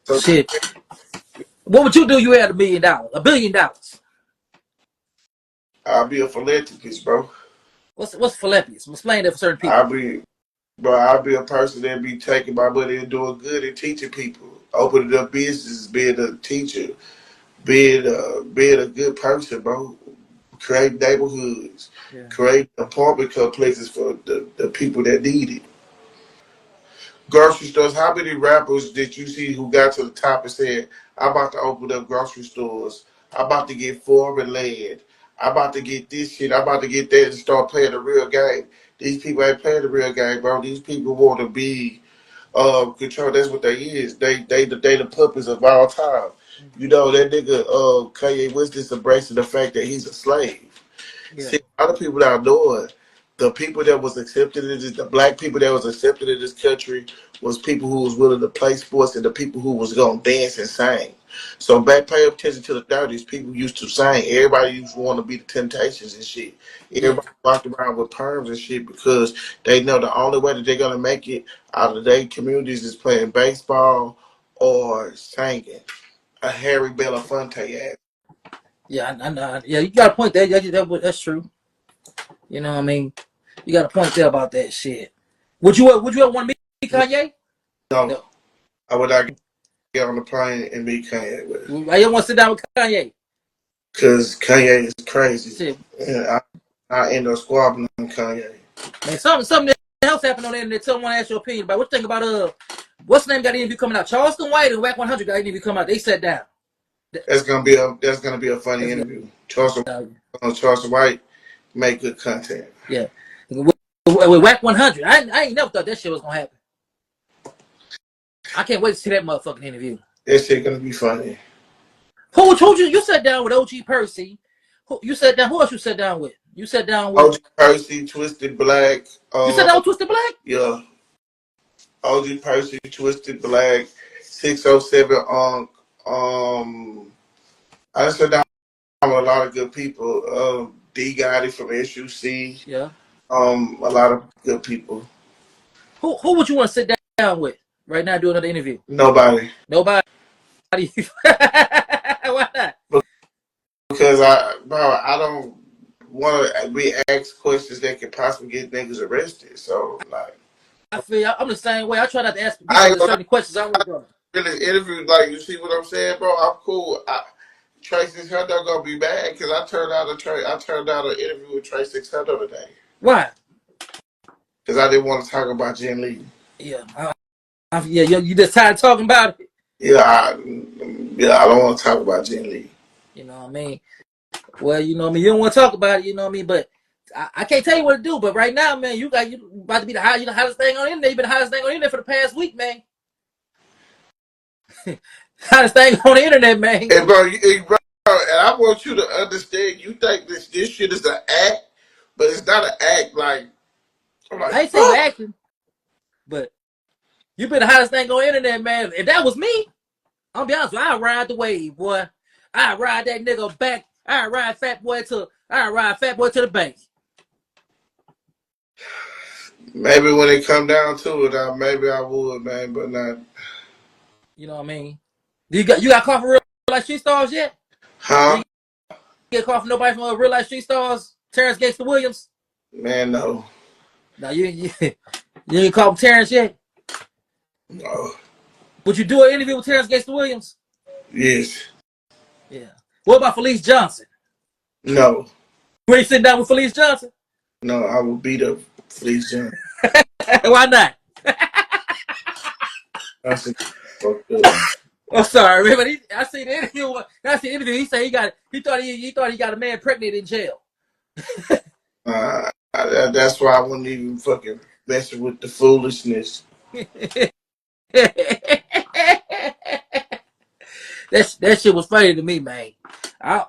B: So
A: Shit. What would you do? You had $1 million, $1 billion.
B: I'll be a philanthropist, bro.
A: What's philanthropy? Explain that for certain people.
B: I'll be a person that be taking my money and doing good and teaching people, opening up businesses, being a teacher, being a good person, bro. Create neighborhoods,
A: Yeah.
B: create apartment complexes for the people that need it. Grocery stores. How many rappers did you see who got to the top and said, "I'm about to open up grocery stores. I'm about to get foreign land. I'm about to get this shit. I'm about to get that and start playing the real game." These people ain't playing the real game, bro. These people want to be control. That's what they is. They the puppets of all time. You know that nigga Kanye West is embracing the fact that he's a slave.
A: Yeah.
B: See, a lot of people that know it, the people that was accepted in this, the black people that was accepted in this country was people who was willing to play sports and the people who was gonna dance and sing. So back pay attention to the 30s, people used to sing. Everybody used to want to be the Temptations and shit.
A: Yeah.
B: Everybody walked around with perms and shit because they know the only way that they're gonna make it out of their communities is playing baseball or singing. A Harry Belafonte ass.
A: Yeah. I know. Yeah. You got a point there. That's true. You know what I mean? You got a point there about that shit. Would you ever want to meet Kanye?
B: No,
A: No.
B: I would not get on the plane and meet Kanye with.
A: I don't want to sit down with Kanye.
B: Because Kanye is crazy.
A: Shit.
B: And I end up squabbling with Kanye.
A: Man, something else happened on the internet. Someone want to ask your opinion about. What you think about what's the name got an interview coming out? Charleston White and Whack 100 got an interview coming out. They sat down.
B: That's gonna be a funny
A: That's
B: interview. Charleston White make good content.
A: yeah. With Whack 100, I ain't never thought that shit was gonna happen. I can't wait to see that motherfucking interview.
B: That shit gonna be funny.
A: Who you sat down with OG Percy? You sat down? Who else you sat down with? You sat down with
B: OG Percy, Twisted Black.
A: You sat down with Twisted Black?
B: Yeah. OG Percy, Twisted Black, 607 Unk. I sat down with a lot of good people. D Gotti from SUC.
A: Yeah.
B: A lot of good people.
A: Who would you want to sit down with? right now doing another interview?
B: Nobody.
A: Nobody. Why not?
B: Because I don't want to be asked questions that could possibly get niggas arrested. So like,
A: I feel I'm the same way. I try not to ask
B: I
A: people
B: ain't
A: the
B: gonna
A: certain questions. I don't want to.
B: really interview. Like, you see what I'm saying, bro? I'm cool. Trey 600 gonna be mad because I turned out an interview with Trey 600 today
A: Why?
B: because I didn't want to talk about Jen Lee.
A: Yeah, yeah. You just tired of talking about it.
B: I don't want to talk about Jen Lee.
A: You know what I mean? Well, you know what I mean. You don't want to talk about it. You know what I mean? But I can't tell you what to do. But right now, man, you about to be the hottest thing on the internet. You've been the hottest thing on the internet for the past week, man. Hottest thing on the internet, man.
B: And bro, and I want you to understand. You think this shit is an act, but it's not an act. Like, I'm like,
A: I ain't saying you acting, but you've been the hottest thing on the internet, man. If that was me, I'll be honest with you, I'd ride the wave, boy. I'd ride that nigga back. I'd ride Fat Boy to the bank.
B: maybe when it come down to it, maybe I would, man, but not.
A: You know what I mean? You got caught for real life street stars yet?
B: Huh?
A: You get caught for nobody from real life street stars? Terrence Gangster Williams?
B: Man, no.
A: No, you ain't caught with Terrence yet?
B: No.
A: Would you do an interview with Terrence Gangster Williams?
B: Yes.
A: Yeah. What about Felice Johnson?
B: No.
A: You ain't sitting down with Felice Johnson?
B: No, I will beat up Felice Johnson.
A: Why not?
B: That's fucked up.
A: I'm sorry, man, but I seen the interview. He said he thought he got a man pregnant in jail.
B: That's why I wouldn't even fucking mess with the foolishness.
A: That shit was funny to me, man. I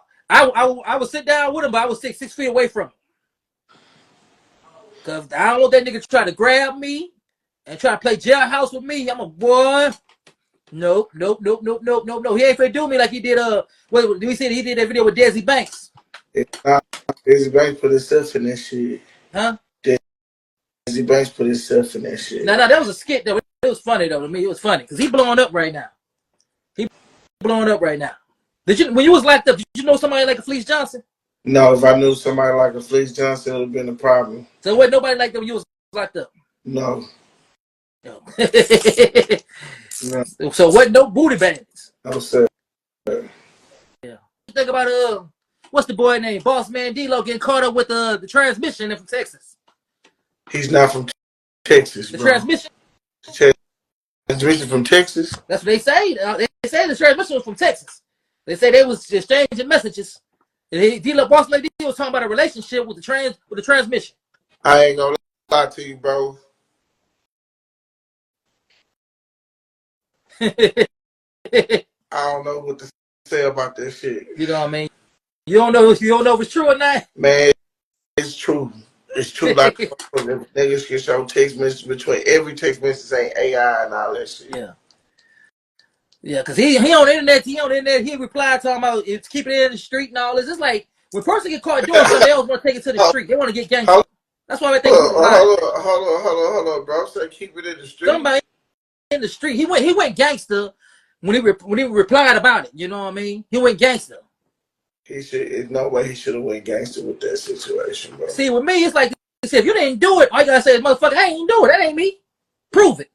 A: would sit down with him, but I was 6 feet away from him. Cause I don't want that nigga to try to grab me and try to play jailhouse with me. I'm a boy. Nope. He ain't finna do me like he did. We said he did that video with Desi Banks.
B: Desi Banks put himself in that shit.
A: Huh?
B: Desi Banks put himself in that shit.
A: No, that was a skit though. It was funny though to me. It was funny because he blowing up right now. Did you when you was locked up? Did you know somebody like a Felice Johnson?
B: No, if I knew somebody like a Felice Johnson, it would have been a problem.
A: So what? Nobody like them when you was locked up.
B: No.
A: No.
B: No.
A: So what? No booty bands.
B: No, sir.
A: Yeah. Think about what's the boy name? Boss Man D-Lo getting caught up with the transmission from Texas.
B: He's not from Texas,
A: The
B: bro.
A: transmission.
B: Transmission from Texas.
A: That's what they say. They say the transmission was from Texas. They say they was exchanging messages. D-Lo, Boss Man D was talking about a relationship with the transmission.
B: I ain't gonna lie to you, bro. I don't know what to say about that shit.
A: You know what I mean? You don't know if it's true or not.
B: Man, it's true. It's true. Like niggas can show text messages between every text message saying AI and all that shit.
A: Yeah. Yeah, because he on the internet, he replied talking about it's keeping it in the street and all this. It's like when a person get caught doing something, they always want to take it to the street. They want to get gangster. That's why I think
B: hold on, bro. Say keep it in the street.
A: Somebody in the street. He went gangster when he replied about it. You know what I mean? He went gangster.
B: There's no way he should have went gangster with that situation, bro.
A: See, with me, it's like if you didn't do it, all you gotta say is, "Motherfucker, I ain't do it. That ain't me. Prove it."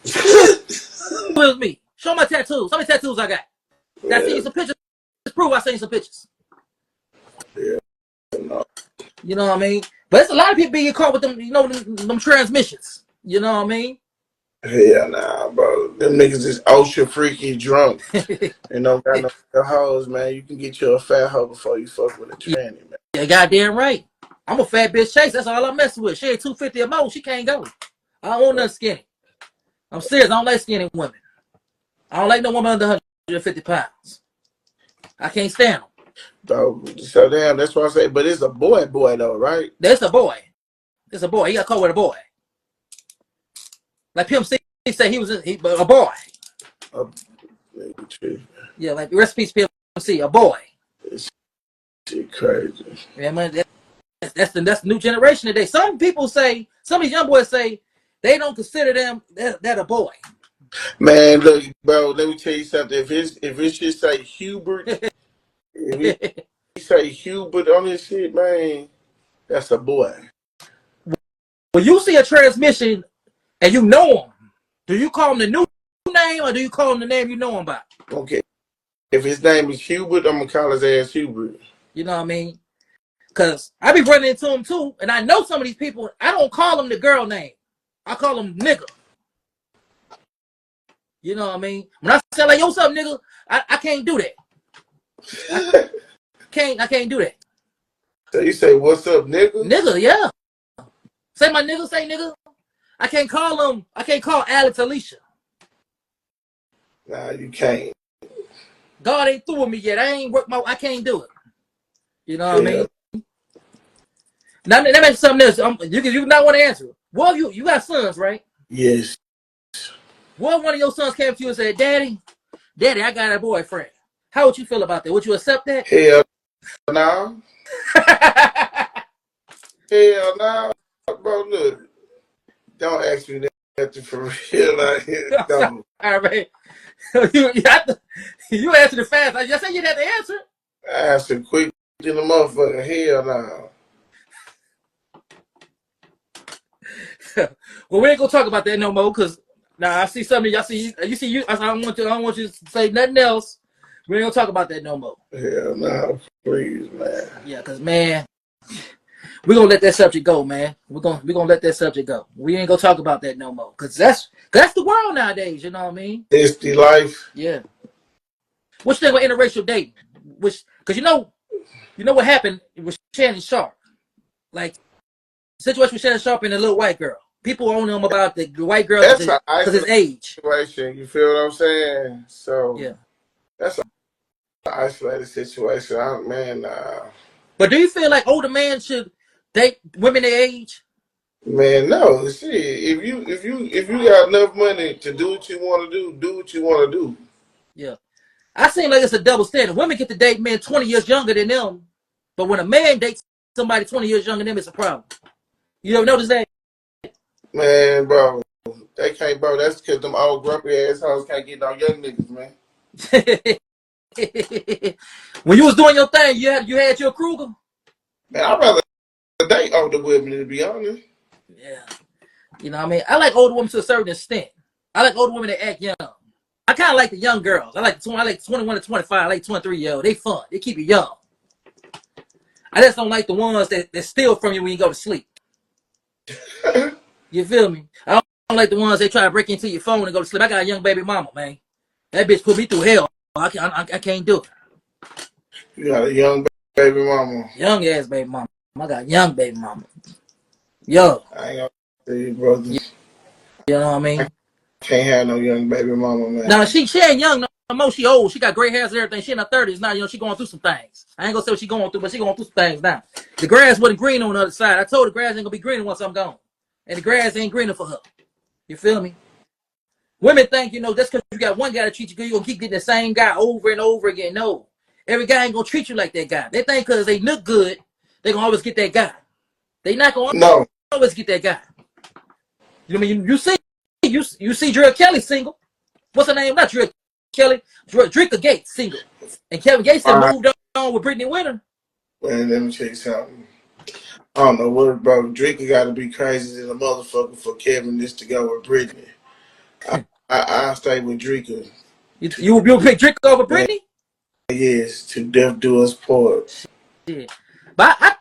A: It was me. Show my tattoos. How many tattoos I got? I seen you some pictures. Just prove I seen you some pictures.
B: Yeah. No.
A: You know what I mean? But it's a lot of people being caught with them, them transmissions. You know what I mean?
B: Yeah, nah, bro. Them niggas is ultra freaky drunk and don't got no hoes, man. You can get you a fat hoe before you fuck with a tranny, man.
A: Yeah, goddamn right. I'm a fat bitch chase. That's all I'm messing with. She ain't 250 or more. She can't go. I don't want nothing skinny. I'm serious. I don't like skinny women. I don't like no woman under 150 pounds. I can't stand them.
B: So damn, that's what I say. But it's a boy though, right?
A: That's a boy. It's a boy. He got caught with a boy. Like Pimp C said he was a boy. Yeah, like recipes Pimp C, a boy.
B: It's crazy.
A: Yeah, man, that's the new generation today. Some of these young boys say they don't consider them that a boy.
B: Man, look, bro. Let me tell you something. If it should say Hubert, if he say Hubert on this shit, man, that's a boy.
A: When you see a transmission and you know him, do you call him the new name or do you call him the name you know him by?
B: Okay. If his name is Hubert, I'm gonna call his ass Hubert.
A: You know what I mean? Because I be running into him too, and I know some of these people, I don't call them the girl name. I call them nigga. You know what I mean? When I say like, yo, what's up, nigga? I can't do that. I can't do that.
B: So you say, what's up, nigga?
A: Nigga, yeah. Say my nigga, say nigga. I can't call Alex Alicia.
B: Nah, you can't.
A: God ain't through with me yet. I can't do it. You know what I mean? Now that makes something else. You not want to answer. Well, you got sons, right?
B: Yes.
A: What one of your sons came to you and said, Daddy, I got a boyfriend. How would you feel about that? Would you accept that?
B: Hell no. Hell no. Bro, look. Don't ask me nothing for real. Like, don't.
A: All right. You answered it fast. I just said you had to answer.
B: I answer quick in the motherfucker. Hell no.
A: Well, we ain't gonna talk about that no more because now I see something. Y'all see you. I don't want you to say nothing else. We ain't gonna talk about that no more.
B: Hell no, please, man.
A: Yeah, because man, we're gonna let that subject go, man. We're gonna let that subject go. We ain't gonna talk about that no more. Cause that's the world nowadays, you know what I mean?
B: It's the life.
A: Yeah. What you think about interracial dating? Cause you know what happened with Shannon Sharp. Like the situation with Shannon Sharp and the little white girl. People own them about the white girl because his age.
B: Situation. You feel what I'm saying? So
A: yeah.
B: That's an isolated situation.
A: But do you feel like older men should date women their age?
B: Man, no. See, if you got enough money to do what you want to do what you want to do.
A: Yeah. I seem like it's a double standard. Women get to date men 20 years younger than them, but when a man dates somebody 20 years younger than them, it's a problem. You ever notice that?
B: Man, bro, they can't, bro. That's because them old grumpy assholes can't get no young niggas, man.
A: When you was doing your thing, you had your Kruger.
B: Man, I'd rather date older women, to be honest.
A: Yeah. You know what I mean? I like older women to a certain extent. I like older women that act young. I kind of like the young girls. I like 21 to 25. I like 23-year-old. They fun. They keep you young. I just don't like the ones that steal from you when you go to sleep. You feel me? I don't like the ones that try to break into your phone and go to sleep. I got a young baby mama, man. That bitch put me through hell. I can't do it.
B: You got a young baby mama.
A: Young ass baby mama. I got a young baby mama. Yo.
B: I ain't gonna say you, brother.
A: You know what I mean?
B: Can't have no young baby mama, man.
A: Now she ain't young no more. She old. She got gray hairs and everything. She in her 30s now. You know she going through some things. I ain't gonna say what she going through, but she going through some things now. The grass wasn't green on the other side. I told her the grass ain't gonna be greener once I'm gone, and the grass ain't greener for her. You feel me? Women think just because you got one guy to treat you good, you gonna keep getting the same guy over and over again. No, every guy ain't gonna treat you like that guy. They think because they look good, they gonna always get that guy. They not gonna always get that guy. You know what I mean? You see Drew Kelly single. What's her name? Not Drew Kelly. Drika Gates single. And Kevin Gates moved on with Brittany Winter.
B: Man, let me tell you something. I don't know what, bro. Drika got to be crazy than a motherfucker for Kevin just to go with Brittany. I stay with Drika.
A: You pick Drika over Brittany?
B: Yes, to death do us part.
A: Yeah. But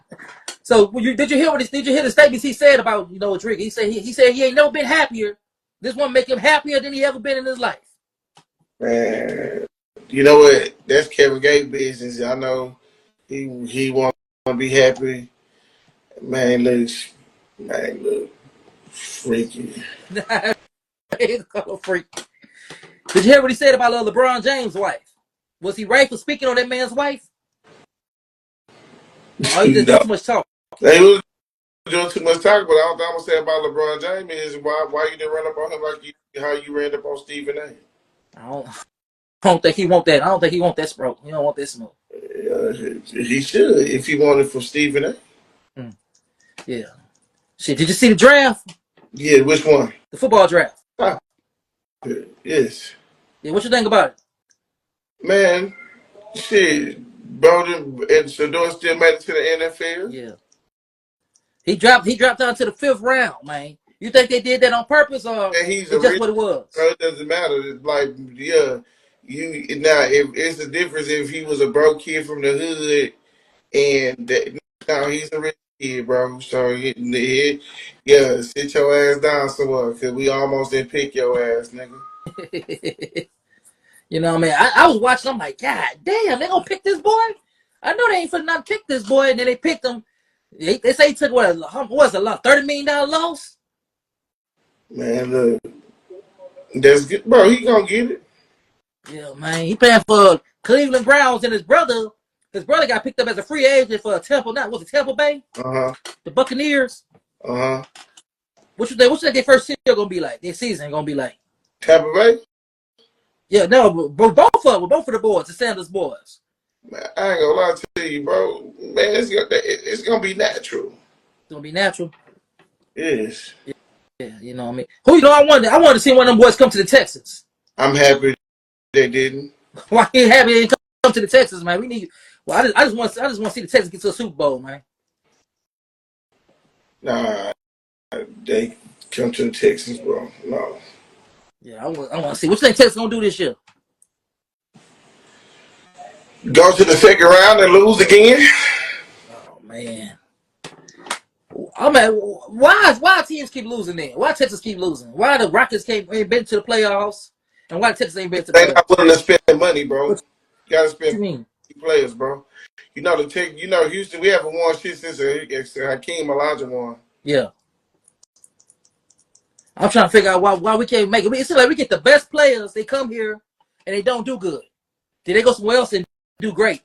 A: did you hear the statements he said about Drika? He said he ain't never been happier. This one make him happier than he ever been in his life.
B: Man, you know what? That's Kevin Gates' business. I know he want to be happy. Man, look freaky.
A: He's a freak. Did you hear what he said about LeBron James' wife? Was he right for speaking on that man's wife? Oh, he just did too much talk.
B: They was doing too much talk, but all I'm gonna say about LeBron James is why you didn't run up on him like how you ran up on Stephen A.
A: I don't think he want that. I don't think he want that smoke. He don't want that smoke.
B: He should if he wanted from Stephen A.
A: Yeah. Shit, did you see the draft?
B: Yeah, which one?
A: The football draft.
B: Ah, yes.
A: Yeah, what you think about it?
B: Man, shit, Bowden and Shador still made it to the NFL.
A: Yeah. He dropped down to the 5th round, man. You think they did that on purpose or
B: And he's a
A: it's just
B: rich,
A: what it was?
B: so it doesn't matter. It's like, yeah, you now if it's a difference if he was a broke kid from the hood and that, now he's a rich kid, bro. So yeah, sit your ass down somewhere because we almost didn't pick your ass, nigga.
A: You know what I mean? I was watching, I'm like, God damn, they gonna pick this boy? I know they ain't finna not pick this boy, and then they picked him. They say he took what was a loss, $30 million loss?
B: Man, look, that's good, bro. He gonna get it.
A: Yeah, man. He playing for Cleveland Browns, and his brother got picked up as a free agent for Temple, not was it Tampa Bay?
B: Uh huh.
A: The Buccaneers.
B: Uh huh.
A: What you think their first season gonna be like? Their season gonna be like?
B: Tampa Bay.
A: Yeah, no, both of the boys, the Sanders boys.
B: Man, I ain't gonna lie to you, bro. Man, it's gonna be natural.
A: It's gonna be natural.
B: Yes.
A: Yeah, you know what I mean. Who you know? I wanted to see one of them boys come to the Texans.
B: I'm happy they didn't.
A: Why he happy he didn't come to the Texans, man? We need. Well, I just want to see the Texans get to a Super Bowl, man.
B: Nah, they come to the Texans, bro. No.
A: Yeah, I want to see what you think Texans gonna do this year.
B: Go to the second round and lose again.
A: Oh man. I mean, why teams keep losing then? Why Texas keep losing? Why the Rockets ain't been to the playoffs? And why Texas ain't been to the
B: They
A: playoffs?
B: not willing to spend money, bro.
A: What
B: You gotta
A: you
B: spend
A: mean?
B: players, bro. You know Houston. We haven't won shit since Hakeem Elijah won.
A: Yeah. I'm trying to figure out why we can't make it. It seems like we get the best players, they come here and they don't do good. Then they go somewhere else and do great.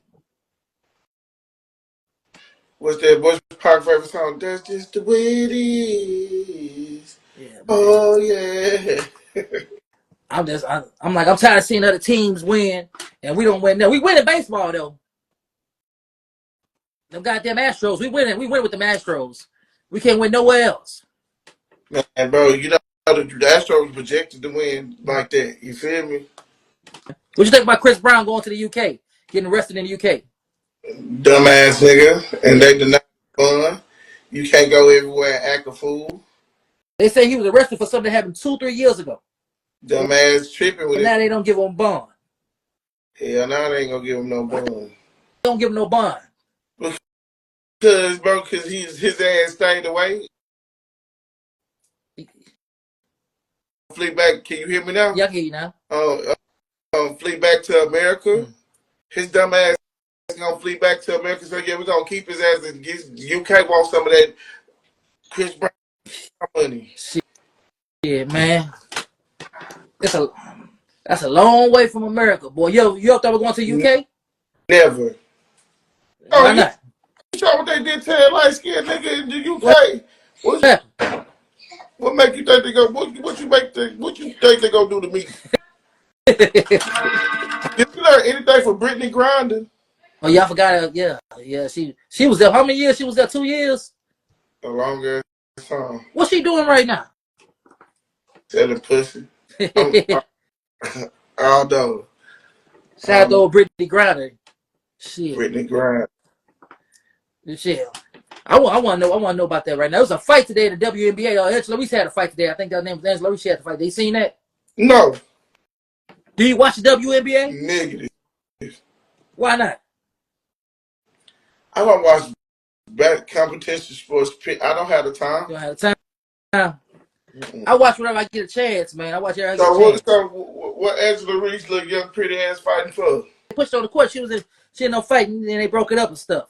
B: What's that? What's Park favorite song? That's just the way it is.
A: Yeah, man.
B: Oh yeah.
A: I'm tired of seeing other teams win and we don't win. No, we win in baseball though. Them goddamn Astros, we win with the Astros. We can't win nowhere else.
B: Man, bro, you know the Astros projected to win like that. You feel me?
A: What you think about Chris Brown going to the UK, getting arrested in the UK?
B: Dumbass nigga, and
A: Yeah.
B: they deny fun. You can't go everywhere and act a fool.
A: They say he was arrested for something that happened 2-3 years ago.
B: Dumbass tripping with
A: And
B: it.
A: now they don't give him bond.
B: Hell, now they ain't gonna give him no bond.
A: They don't give him no bond.
B: Because his ass stayed away. Flee back. Can you hear me now?
A: Yeah, I can hear you now.
B: Flee back to America.
A: Mm.
B: His dumb ass gonna flee back to America. So yeah, we're gonna keep his ass and get UK want some of that Chris Brown money.
A: Shit, man. That's a long way from America, boy. You thought we're going to the UK?
B: Never. Oh,
A: Why not?
B: you saw what they did to that light skinned nigga in the
A: What
B: UK?
A: happened?
B: What make you think they go? What you think they gonna do to me? You learn anything from Brittany Grinder?
A: Oh, yeah, I forgot her. Yeah. She was there. How many years? She was there 2 years.
B: A long ass song.
A: What's she doing right now?
B: Selling pussy. I'm although
A: Shout out to old Brittany Griner. Shit.
B: Brittany Grinder.
A: Shit. I want to know about that right now. There was a fight today in the WNBA. Angela Reese had a fight today. I think her name was Angela Reese. She had a fight. They seen that?
B: No.
A: Do you watch the WNBA?
B: Negative.
A: Why not?
B: I don't watch back competition sports. I don't have the time.
A: You don't have the time. I watch whenever I get a chance, man. I watch every I get a chance.
B: So what Angela Reese little young pretty ass fighting for?
A: They pushed her on the court. She in no fight, and then they broke it up and stuff.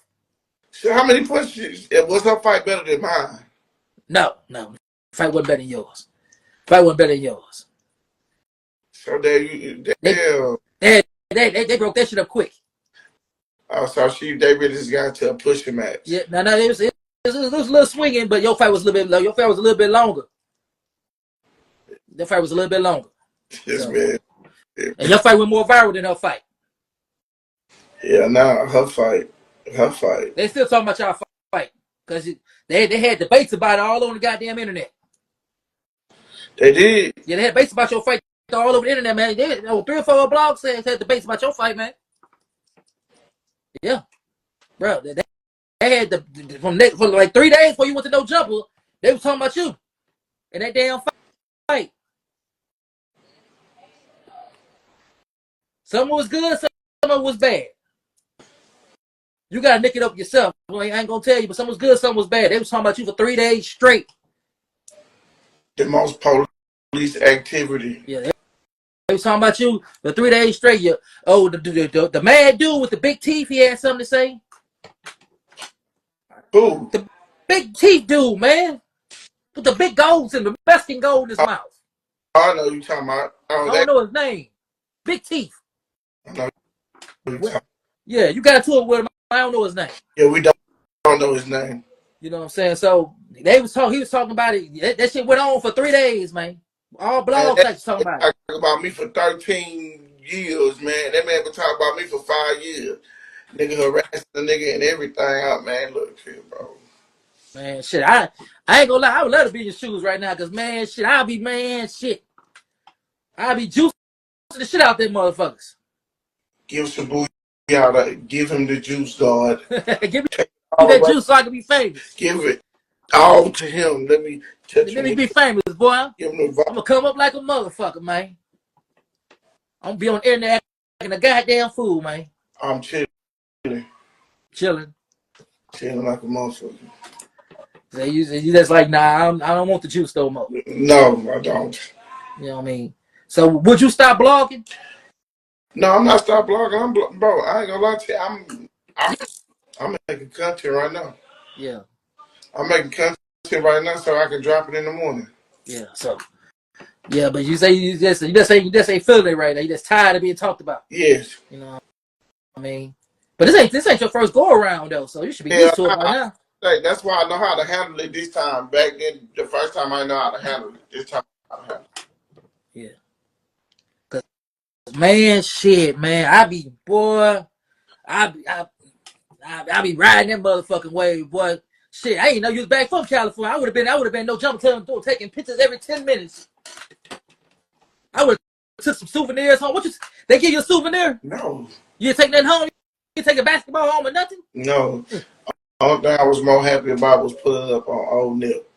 B: So how many pushes? Was her fight better than mine?
A: No. Fight wasn't better than yours. Fight wasn't better than yours.
B: So damn.
A: They broke that shit up quick.
B: Oh, so they really just got into a pushing match.
A: Yeah, no, it was a little swinging, but your fight was a little bit longer. Your fight was a little bit longer.
B: Yes,
A: So,
B: man.
A: and your fight went more viral than her fight.
B: Yeah, nah, her fight.
A: They still talking about y'all fight because they had debates about it all on the goddamn internet.
B: They did.
A: Yeah, they had debates about your fight all over the internet, man. They, 3 or 4 blogs had debates about your fight, man. Yeah, bro. They had for like 3 days before you went to no jumper. They was talking about you and that damn fight. Some was good, some was bad. You gotta nick it up yourself. I ain't gonna tell you, but some was good, some was bad. They was talking about you for 3 days straight.
B: The most police activity.
A: Yeah, they was talking about you for 3 days straight. You, the mad dude with the big teeth, he had something to say.
B: Who?
A: The big teeth dude, man. With the big golds and the Mexican gold in his mouth.
B: I know you talking about.
A: I don't know his name. Big teeth.
B: I know you talking.
A: Yeah, you got to it with him. I don't know his name.
B: Yeah, we don't know his name.
A: You know what I'm saying? So he was talking about it. That shit went on for 3 days, man. All blogs like talking about it.
B: Talk about me for 13 years, man. That man been talking about me for 5 years. Nigga harassing the nigga and everything out, man. Look here, bro.
A: Man, shit, I ain't gonna lie. I would love to be in your shoes right now, cause man, shit, I'll be juicing the shit out there, motherfuckers.
B: Give Shabu out. Give him the juice, God.
A: Give me that juice so I can be famous.
B: Give it all to him. Let me
A: be famous, boy.
B: Give him
A: I'm gonna come up like a motherfucker, man. I'm gonna be on the internet acting a goddamn fool, man.
B: I'm chilling.
A: Chilling
B: Like a motherfucker.
A: So you just like, nah, I don't want the juice no more.
B: No, I don't.
A: You know what I mean? So would you stop blogging?
B: No, I'm not stop blogging. Bro, I ain't gonna lie to you. I'm making content right now.
A: Yeah.
B: I'm making content right now so I can drop it in the morning.
A: Yeah. So. Yeah, but you say you just ain't feeling it right now. You just tired of being talked about.
B: Yes.
A: You know what I mean? But this ain't your first go around though, so you should be used to it by now.
B: That's why I know how to handle it this time. Back then, the first time I know how to handle it. This time I know how to handle it.
A: Yeah. Cause man, shit, man, I be riding that motherfucking wave, boy. Shit, I ain't know you was back from California. I would have been no jumper taking pictures every 10 minutes. I would have took some souvenirs home. They give you a souvenir?
B: No.
A: You take that home? You take a basketball home or nothing?
B: No. All thing I was more happy about was putting up on Old Nip.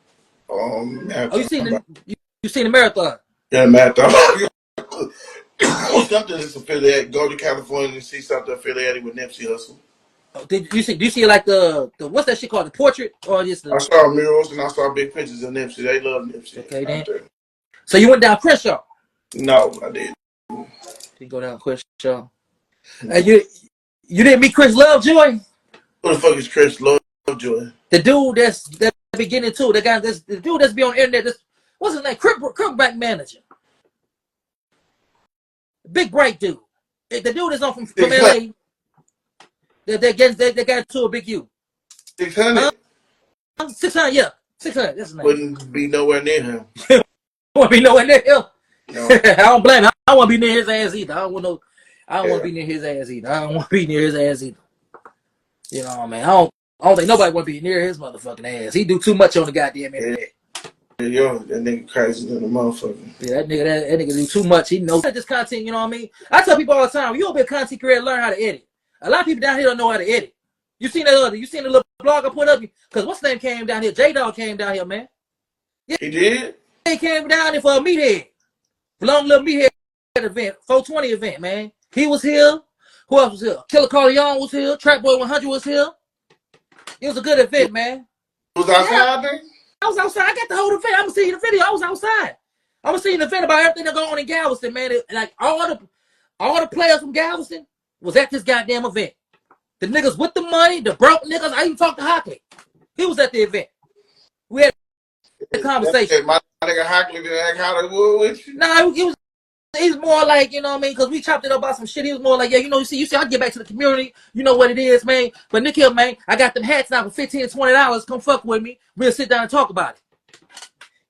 A: You seen the marathon?
B: Yeah, marathon. Something that's affiliated. Go to California and see something affiliated with Nipsey Hussle.
A: Oh, do you see like the what's that shit called, the portrait, or just the?
B: I saw murals and I saw big pictures of Nipsey. They love Nipsey.
A: Okay, then. So you went down Crenshaw?
B: No, I didn't.
A: You go down Crenshaw. You didn't meet Chris Lovejoy?
B: Who the fuck is Chris Lovejoy?
A: The dude that's beginning too. The dude that's be on the internet. What's his name? Crip back manager. Big break dude. The dude is on from LA. They got into a big U.
B: 600?
A: 600, yeah. 600, that's his name.
B: Wouldn't be nowhere near him.
A: Wouldn't be nowhere near him?
B: No.
A: I don't blame him. I don't want to be near his ass either. I don't want to be near his ass either. You know what I mean? I don't think nobody want to be near his motherfucking ass. He do too much on the goddamn internet.
B: Yeah, yo, that nigga crazy than a motherfucker.
A: Yeah, that nigga do too much. He knows this content, you know what I mean? I tell people all the time, you don't be a content creator, learn how to edit. A lot of people down here don't know how to edit. You seen the little blog I put up? Because what's his name came down here? J-Dog came down here, man. Yeah,
B: he did?
A: He came down here for a meathead. Long little meathead event, 420 event, man. He was here. Who else was here? Killer Carleon was here. Trap Boy 100 was here. It was a good event, man.
B: Was outside there?
A: I was outside. I got the whole event. I'm gonna see the video. I was outside. I'm gonna see the event about everything that going on in Galveston, man. Like all the players from Galveston was at this goddamn event. The niggas with the money, the broke niggas. I even talked to Hockley. He was at the event. We had a conversation.
B: My nigga Hockley didn't act Hollywood with you?
A: Nah, he's more like, you know what I mean? Because we chopped it up about some shit. He was more like, yeah, you see, I get back to the community. You know what it is, man. But Nick Hill, man, I got them hats now for $15 to $20. Come fuck with me. We'll sit down and talk about it.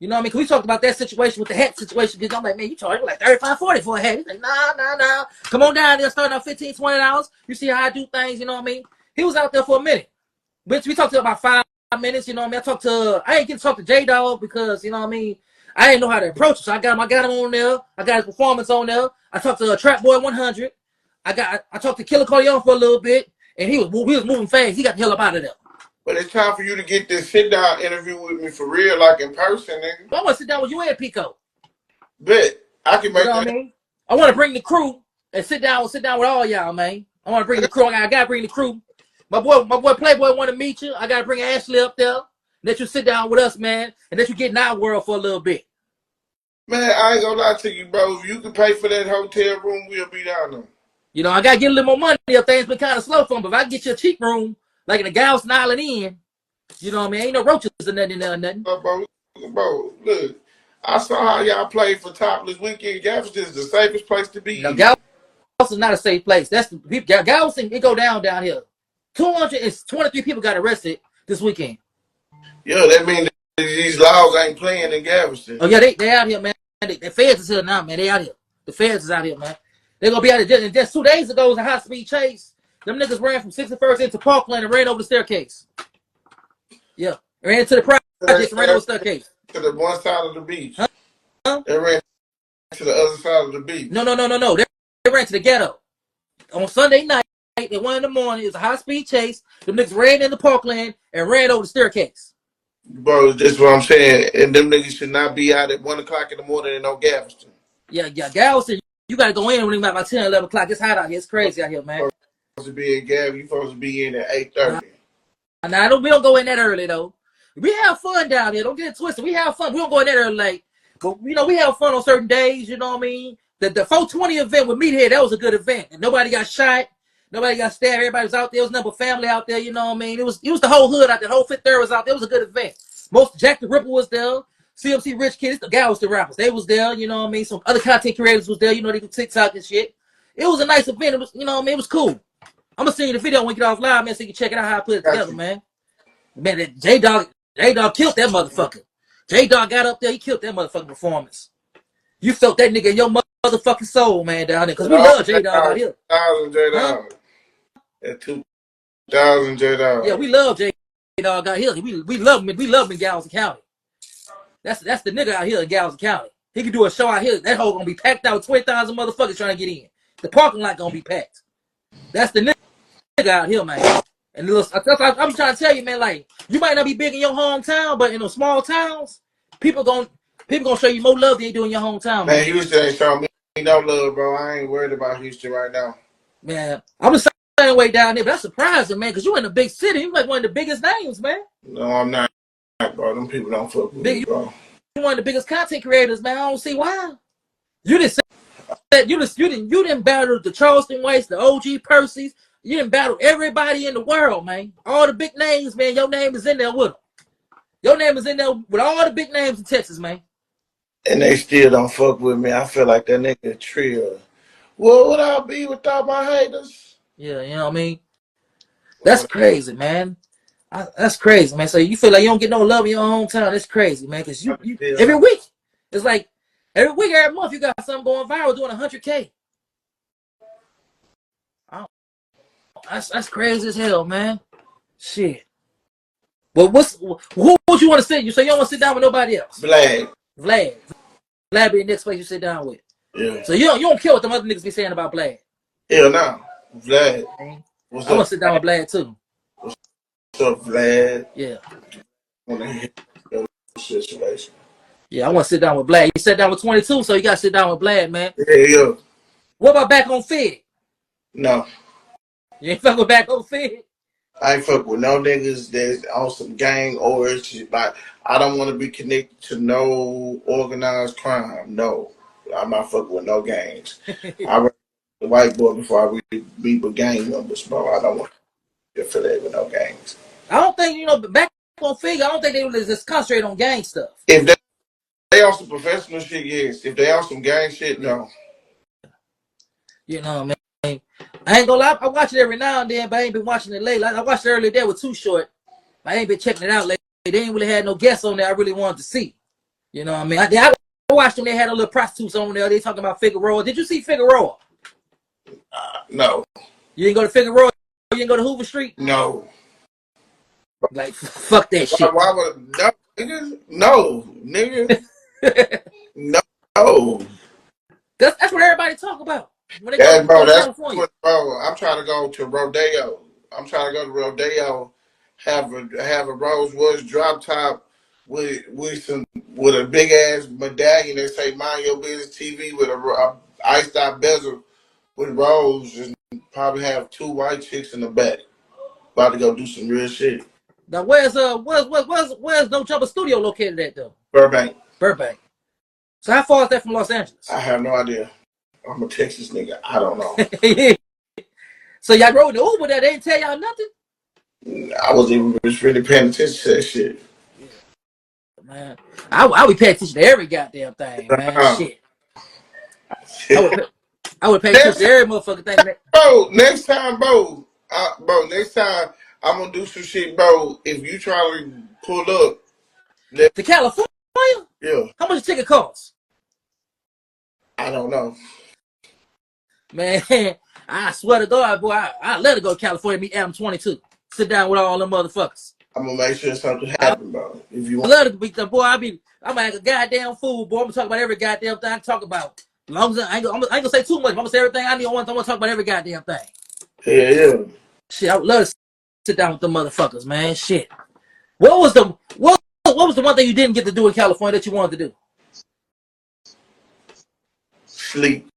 A: You know what I mean? Because we talked about that situation with the hat situation. Because I'm like, man, you charging like $35, $40 for a hat. He's like, nah. Come on down there, starting out $15, $20. You see how I do things, you know what I mean? He was out there for a minute. Which we talked to about 5 minutes, you know what I mean? I ain't get to talk to J-Dog because, you know what I mean? I didn't know how to approach him, so I got him on there. I got his performance on there. I talked to Trap Boy 100. I talked to Killer Corleone for a little bit, and he was moving fast. He got the hell up out of there.
B: But it's time for you to get this sit down interview with me for real, like in person, nigga.
A: But I want to sit down with you and Pico.
B: Bet I can make
A: you know
B: that.
A: What I mean? I want to bring the crew and sit down with all y'all, man. I want to bring the crew. I gotta bring the crew. My boy Playboy want to meet you. I gotta bring Ashley up there. Let you sit down with us, man, and let you get in our world for a little bit.
B: Man, I ain't gonna lie to you, bro. If you can pay for that hotel room, we'll be down there.
A: You know, I gotta get a little more money if things been kind of slow for them. But if I can get you a cheap room, like in the Galveston Island Inn, you know what I mean? Ain't no roaches or nothing in there or nothing.
B: Bro, look. I saw how y'all played for Topless Weekend. Galveston is the safest place to be.
A: No, Galveston's not a safe place. That's the people. Galveston, it go down here. 223 people got arrested this weekend.
B: Yeah, that means these laws ain't playing in Galveston.
A: Oh yeah, they out here, man. The feds is here now, man. They out here. The feds is out here, man. They gonna be out here. Just 2 days ago, it was a high speed chase. Them niggas ran from 61st into Parkland and ran over the staircase. Yeah, ran into the project and ran over the staircase.
B: To the one side of the beach.
A: Huh?
B: They ran to the other side of the beach.
A: No. They ran to the ghetto. On Sunday night at 1 in the morning, it was a high speed chase. Them niggas ran into Parkland and ran over the staircase.
B: Bro, that's what I'm saying. And them niggas should not be out at 1 o'clock in the morning in no Galveston.
A: Yeah, Galveston, you gotta go in when it's about 10, 11 o'clock. It's hot out here. It's crazy out here, man.
B: You're supposed to be in Galveston. You're supposed to be in at 8:30.
A: Nah, we don't go in that early, though. We have fun down here. Don't get it twisted. We have fun. We don't go in that early late. But, you know, we have fun on certain days, you know what I mean? The 420 event with Meathead, that was a good event. And nobody got shot. Nobody got stabbed. Everybody was out there. There was number family out there, you know what I mean? It was the whole hood out there. The whole Fifth Third was out there. It was a good event. Most Jack the Ripper was there. CMC Rich Kids, the Galveston rappers, they was there, you know what I mean? Some other content creators was there, you know, they do TikTok and shit. It was a nice event. It was, you know what I mean? It was cool. I'm gonna send you the video when we get off live, man, so you can check it out how I put it together, man. Man, J-Dog killed that motherfucker. J-Dog got up there, he killed that motherfucking performance. You felt that nigga in your motherfucking soul, man, down there. Because we love J-Dog out here.
B: 2,000 J-Dog. At 2,000 J-Dog.
A: Yeah, we love J-Dog out here. We love him. We love him in Galveston County. That's the nigga out here in Galveston County. He can do a show out here. That hole gonna be packed out with 20,000 motherfuckers trying to get in. The parking lot gonna be packed. That's the nigga out here, man. And I'm trying to tell you, man, like, you might not be big in your hometown, but in those small towns, people gonna show you more love than they do in your hometown, man.
B: Houston ain't showing me no love, bro. I ain't worried about Houston right now.
A: Man, I'm the same way down there, but that's surprising, man, because you in a big city. You like one of the biggest names, man.
B: No, I'm not, bro. Them people don't fuck with me, bro.
A: You're one of the biggest content creators, man. I don't see why. You didn't say that. You didn't battle the Charleston Whites, the OG Percy's. You didn't battle everybody in the world, man. All the big names, man. Your name is in there with them. Your name is in there with all the big names in Texas, man.
B: And they still don't fuck with me. I feel like that nigga Trill. What would I be without my haters?
A: Yeah, you know what I mean? That's crazy, man. That's crazy, man. So you feel like you don't get no love in your hometown. That's crazy, man. Because you every week, it's like every week, every month, you got something going viral doing 100K. That's crazy as hell, man. Shit. Well, who would you want to sit? You say you don't want to sit down with nobody else.
B: Vlad
A: be the next place you sit down with.
B: Yeah.
A: So you don't care what them other niggas be saying about Vlad.
B: Hell no. Vlad.
A: I want to sit down with Vlad too.
B: What's up, Vlad?
A: Yeah.
B: I want to hear your situation.
A: Yeah, I want to sit down with Vlad. You sat down with 22, so you got to sit down with Vlad, man.
B: Yeah.
A: What about back on Fed?
B: No.
A: You ain't fuck with back on Fed?
B: I ain't fuck with no niggas that's on some gang or shit. Like, I don't want to be connected to no organized crime. No. I'm not fucking with no gangs. I rather the white boy before I really be with gang members, bro. I don't want to affiliate with no gangs.
A: I don't think, back on Fed, I don't think they would just concentrate on gang stuff.
B: If they on some professional shit, yes. If they on some gang shit, no. You know,
A: man. I ain't gonna lie, I watch it every now and then, but I ain't been watching it lately. I watched it earlier there with Too Short. I ain't been checking it out lately. They ain't really had no guests on there I really wanted to see. You know what I mean? I watched them, they had a little prostitutes on there. They talking about Figueroa. Did you see Figueroa?
B: No.
A: You didn't go to Figueroa? You didn't go to Hoover Street?
B: No.
A: Like, fuck that shit.
B: Why would no, nigga? No, nigga. No.
A: That's what everybody talk about when they
B: Yeah,
A: go
B: bro,
A: to
B: that's
A: California.
B: what, bro. I'm trying to go to Rodeo. I'm trying to go to Rodeo. Have a Rosewood drop top with a big ass medallion that say "Mind Your Business TV" with a iced out bezel with rose, and probably have two white chicks in the back. About to go do some real shit.
A: Now where's No Jumper Studio located at though?
B: Burbank.
A: Burbank. So how far is that from Los
B: I
A: Angeles?
B: have no idea. I'm a Texas nigga. I don't know.
A: So y'all rode the Uber there, they didn't tell y'all nothing?
B: I was even just really paying attention to that shit.
A: Yeah, man. I would pay attention to every goddamn thing, man.
B: Uh,
A: Shit. I would pay attention
B: next
A: to
B: time,
A: every motherfucking thing, man.
B: bro. Next time I'm gonna do some shit, bro. If you try to pull up, let,
A: To California?
B: yeah,
A: How much a ticket costs?
B: I don't know.
A: Man, I swear to God, boy, I let her go to California meet Adam 22. Sit down with all them motherfuckers.
B: I'm gonna make sure something
A: I
B: happen, bro. If you want,
A: love to beat the boy. I'm like a goddamn fool, boy. I'm gonna talk about every goddamn thing I talk about. As long as I ain't gonna say too much. I'm gonna say everything I need. I want to talk about every goddamn thing.
B: yeah.
A: Shit, I would love to sit down with the motherfuckers, man. Shit. What was the one thing you didn't get to do in California that you wanted to do?
B: Sleep.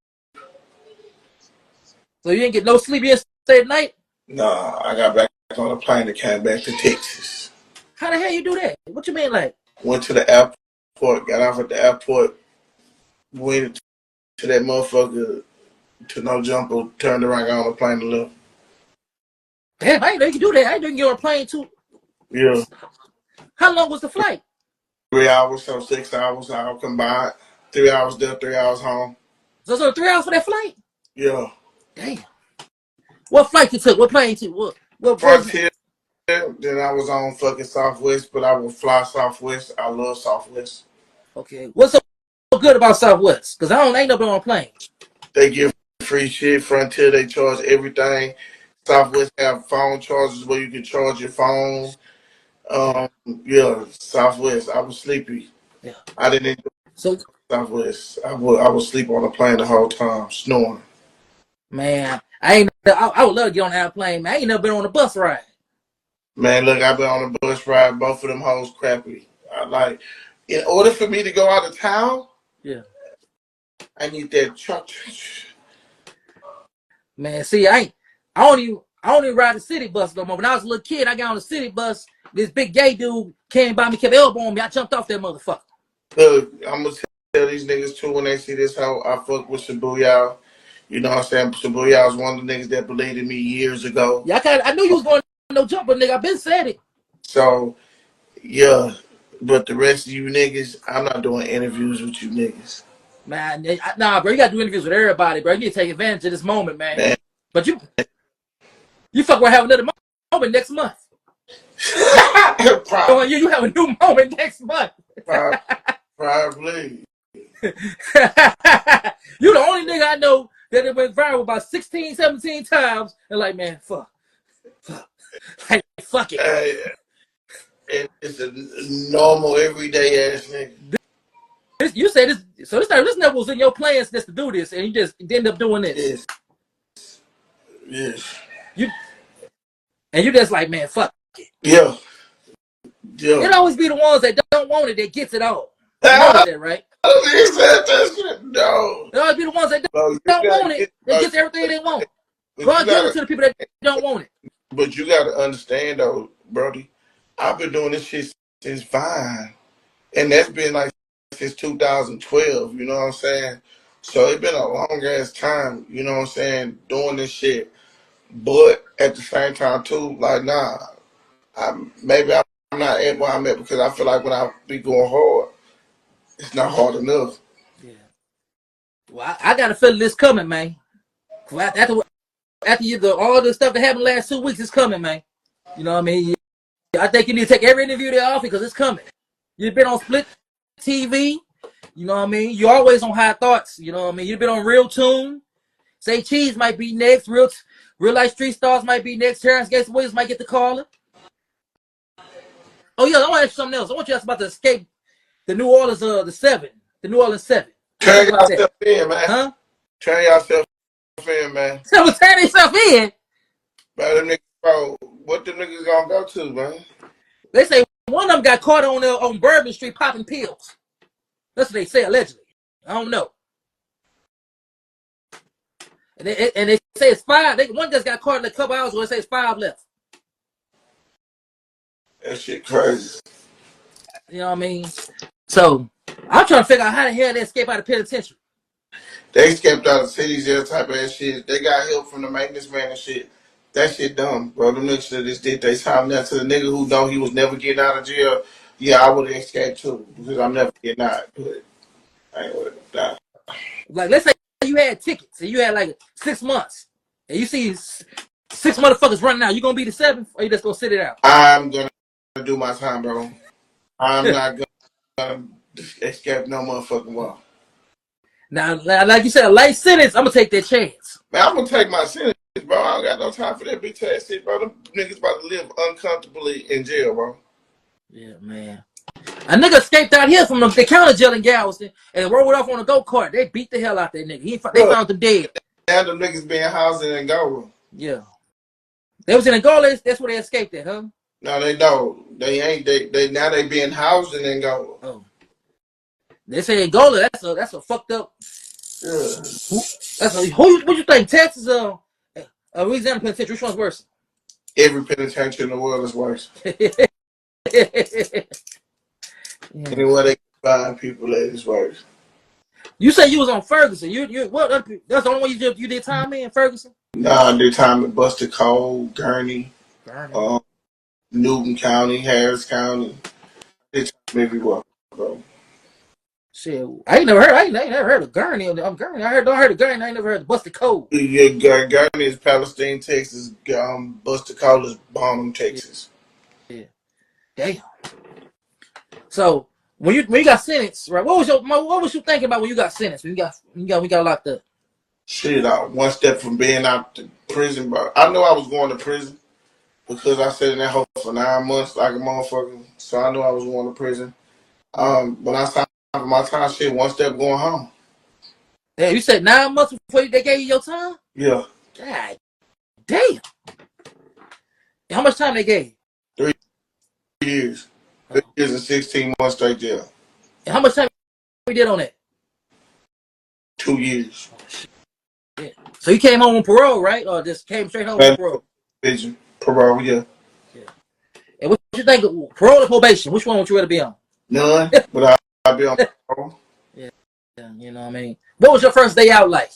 A: So you didn't get no sleep yesterday night?
B: Nah, I got back on a plane and came back to Texas.
A: How the hell you do that? What you mean, like?
B: Went to the airport, got off at the airport, went to that motherfucker to No Jumper, turned around, got on the plane and left.
A: Damn, I ain't know you can do that. I didn't get on a plane too.
B: Yeah.
A: How long was the flight?
B: 3 hours, so 6 hours, I'll combine. 3 hours there, 3 hours home.
A: So it's only 3 hours for that flight?
B: Yeah.
A: Damn. What flight you took? What plane you took? What version?
B: Frontier, then I was on fucking Southwest, but I would fly Southwest. I love Southwest.
A: Okay. What's so good about Southwest? Because I ain't never been on a plane.
B: They give free shit. Frontier, they charge everything. Southwest have phone chargers where you can charge your phone.
A: Yeah.
B: Yeah, Southwest. I was sleepy.
A: Yeah.
B: I didn't enjoy
A: So
B: Southwest. I would sleep on the plane the whole time, snoring.
A: man, I would love to get on an airplane, man. I ain't never been on a bus ride.
B: Man, look, I've been on a bus ride. Both of them hoes crappy. I like. In order for me to go out of town,
A: Yeah.
B: I need that truck.
A: Man, see, I don't even ride the city bus no more. When I was a little kid, I got on the city bus. This big gay dude came by me, kept elbowing me. I jumped off that motherfucker.
B: Look, I'm gonna tell these niggas too when they see this how I fuck with Shabuya. You know what I'm saying? Shabuya was one of the niggas that believed in me years ago.
A: Yeah, I knew you was going to No Jumper, nigga. I been said it.
B: So yeah, but the rest of you niggas, I'm not doing interviews with you niggas.
A: Man, nah, bro, you gotta do interviews with everybody, bro. You need to take advantage of this moment, man.
B: Man.
A: But you fuck around have another moment next month.
B: Probably.
A: You have a new moment next month.
B: Probably.
A: You the only nigga I know that it went viral about 16, 17 times. And like, man, fuck. Like, fuck it.
B: It's a normal, everyday ass nigga.
A: You said this, so this never was in your plans just to do this, and you just end up doing this.
B: Yes.
A: You just like, man, fuck it.
B: Yeah.
A: It always be the ones that don't want it that gets it all. You notice that, right?
B: He said that shit. No.
A: It always be the ones that don't want it that gets everything they want. God give it to the people that don't want it.
B: But you gotta understand though, Brody, I've been doing this shit since Vine. And that's been like since 2012, you know what I'm saying? So it's been a long ass time, you know what I'm saying, doing this shit. But at the same time too, like nah, maybe I'm not at where I'm at because I feel like when I be going hard, it's not hard enough.
A: Yeah. Well, I got a feeling this coming, man. After all the stuff that happened the last 2 weeks, it's coming, man. You know what I mean? I think you need to take every interview they offer because it's coming. You've been on Split TV. You know what I mean? You're always on High Thoughts. You know what I mean? You've been on Real Tune. Say Cheese might be next. Real Life Street Stars might be next. Terrence Gates Williams might get the caller. Oh, yeah, I want to ask you something else. I want you to ask about the escape The New Orleans the 7. The New Orleans 7. What you
B: Turn
A: think about that?
B: yourself in, man.
A: Huh?
B: Turn yourself in, man.
A: Someone turn himself in.
B: Bro, them niggas, bro, what the niggas gonna go to, man?
A: They say one of them got caught on Bourbon Street popping pills. That's what they say allegedly. I don't know. And they say it's 5. One just got caught in a couple hours ago. They say it's 5 left.
B: That shit crazy.
A: You know what I mean? So I'm trying to figure out how the hell they escape out of penitentiary.
B: They escaped out of cities, jail type of ass shit. They got help from the maintenance man and shit. That shit dumb, bro. Them niggas that just did they time now to the nigga who know he was never getting out of jail. Yeah, I would have escaped too because I'm never getting out. But I ain't worried about that.
A: Like, let's say you had tickets and you had like 6 months, and you see 6 motherfuckers running out. You gonna be the 7th, or you just gonna sit it out?
B: I'm gonna do my time, bro. I'm not gonna escape no motherfucking wall.
A: Now, like you said, a light sentence. I'm gonna take that chance.
B: Man, I'm gonna take my sentence, bro. I don't got no time for that bitch ass shit, bro. Them niggas about to live uncomfortably in jail, bro.
A: Yeah, man. A nigga escaped out here from the county jail in Galveston and rolled off on a go-kart. They beat the hell out that nigga. They
B: Look,
A: found him dead.
B: now them niggas being housed in Angola.
A: Yeah. They was in Angola. That's where they escaped at, huh?
B: No, they don't. They ain't. They now they being housed in Angola.
A: Oh. They say Angola, that's a fucked up.
B: Yeah.
A: What you think? Texas Louisiana penitentiary, which one's worse?
B: Every penitentiary in the world is worse.
A: Yeah.
B: Anywhere they can find people that is worse.
A: You say you was on Ferguson. You what? That's the only one you did time in Ferguson.
B: Nah, they time in Buster Cole, Gurney, Newton County, Harris County. They time everywhere, bro.
A: Shit, I ain't never heard of Gurney. I'm Gurney. I heard of Gurney. I ain't never heard of Busted Code.
B: Yeah, Gurney is Palestine, Texas. Buster Cole is Bonham, Texas.
A: Yeah. Damn. So when you got sentenced, right? What was you thinking about when you got sentenced? When you got locked up?
B: Shit, one step from being out to prison, bro. I knew I was going to prison because I sat in that hole for 9 months like a motherfucker. So I knew I was going to prison. When I signed for my time, shit, one step going home.
A: Yeah, you said 9 months before they gave you your time?
B: Yeah.
A: God damn. And how much time they gave?
B: 3 years.
A: Oh.
B: 3 years and 16 months straight jail.
A: And how much time we did on that?
B: 2 years.
A: Yeah. So you came home on parole, right? Or just came straight home on parole?
B: Parole, yeah.
A: Yeah. And what you think? Parole or probation? Which one would you rather be on?
B: None, but I'll be on parole.
A: Yeah. You know what I mean? What was your first day out like?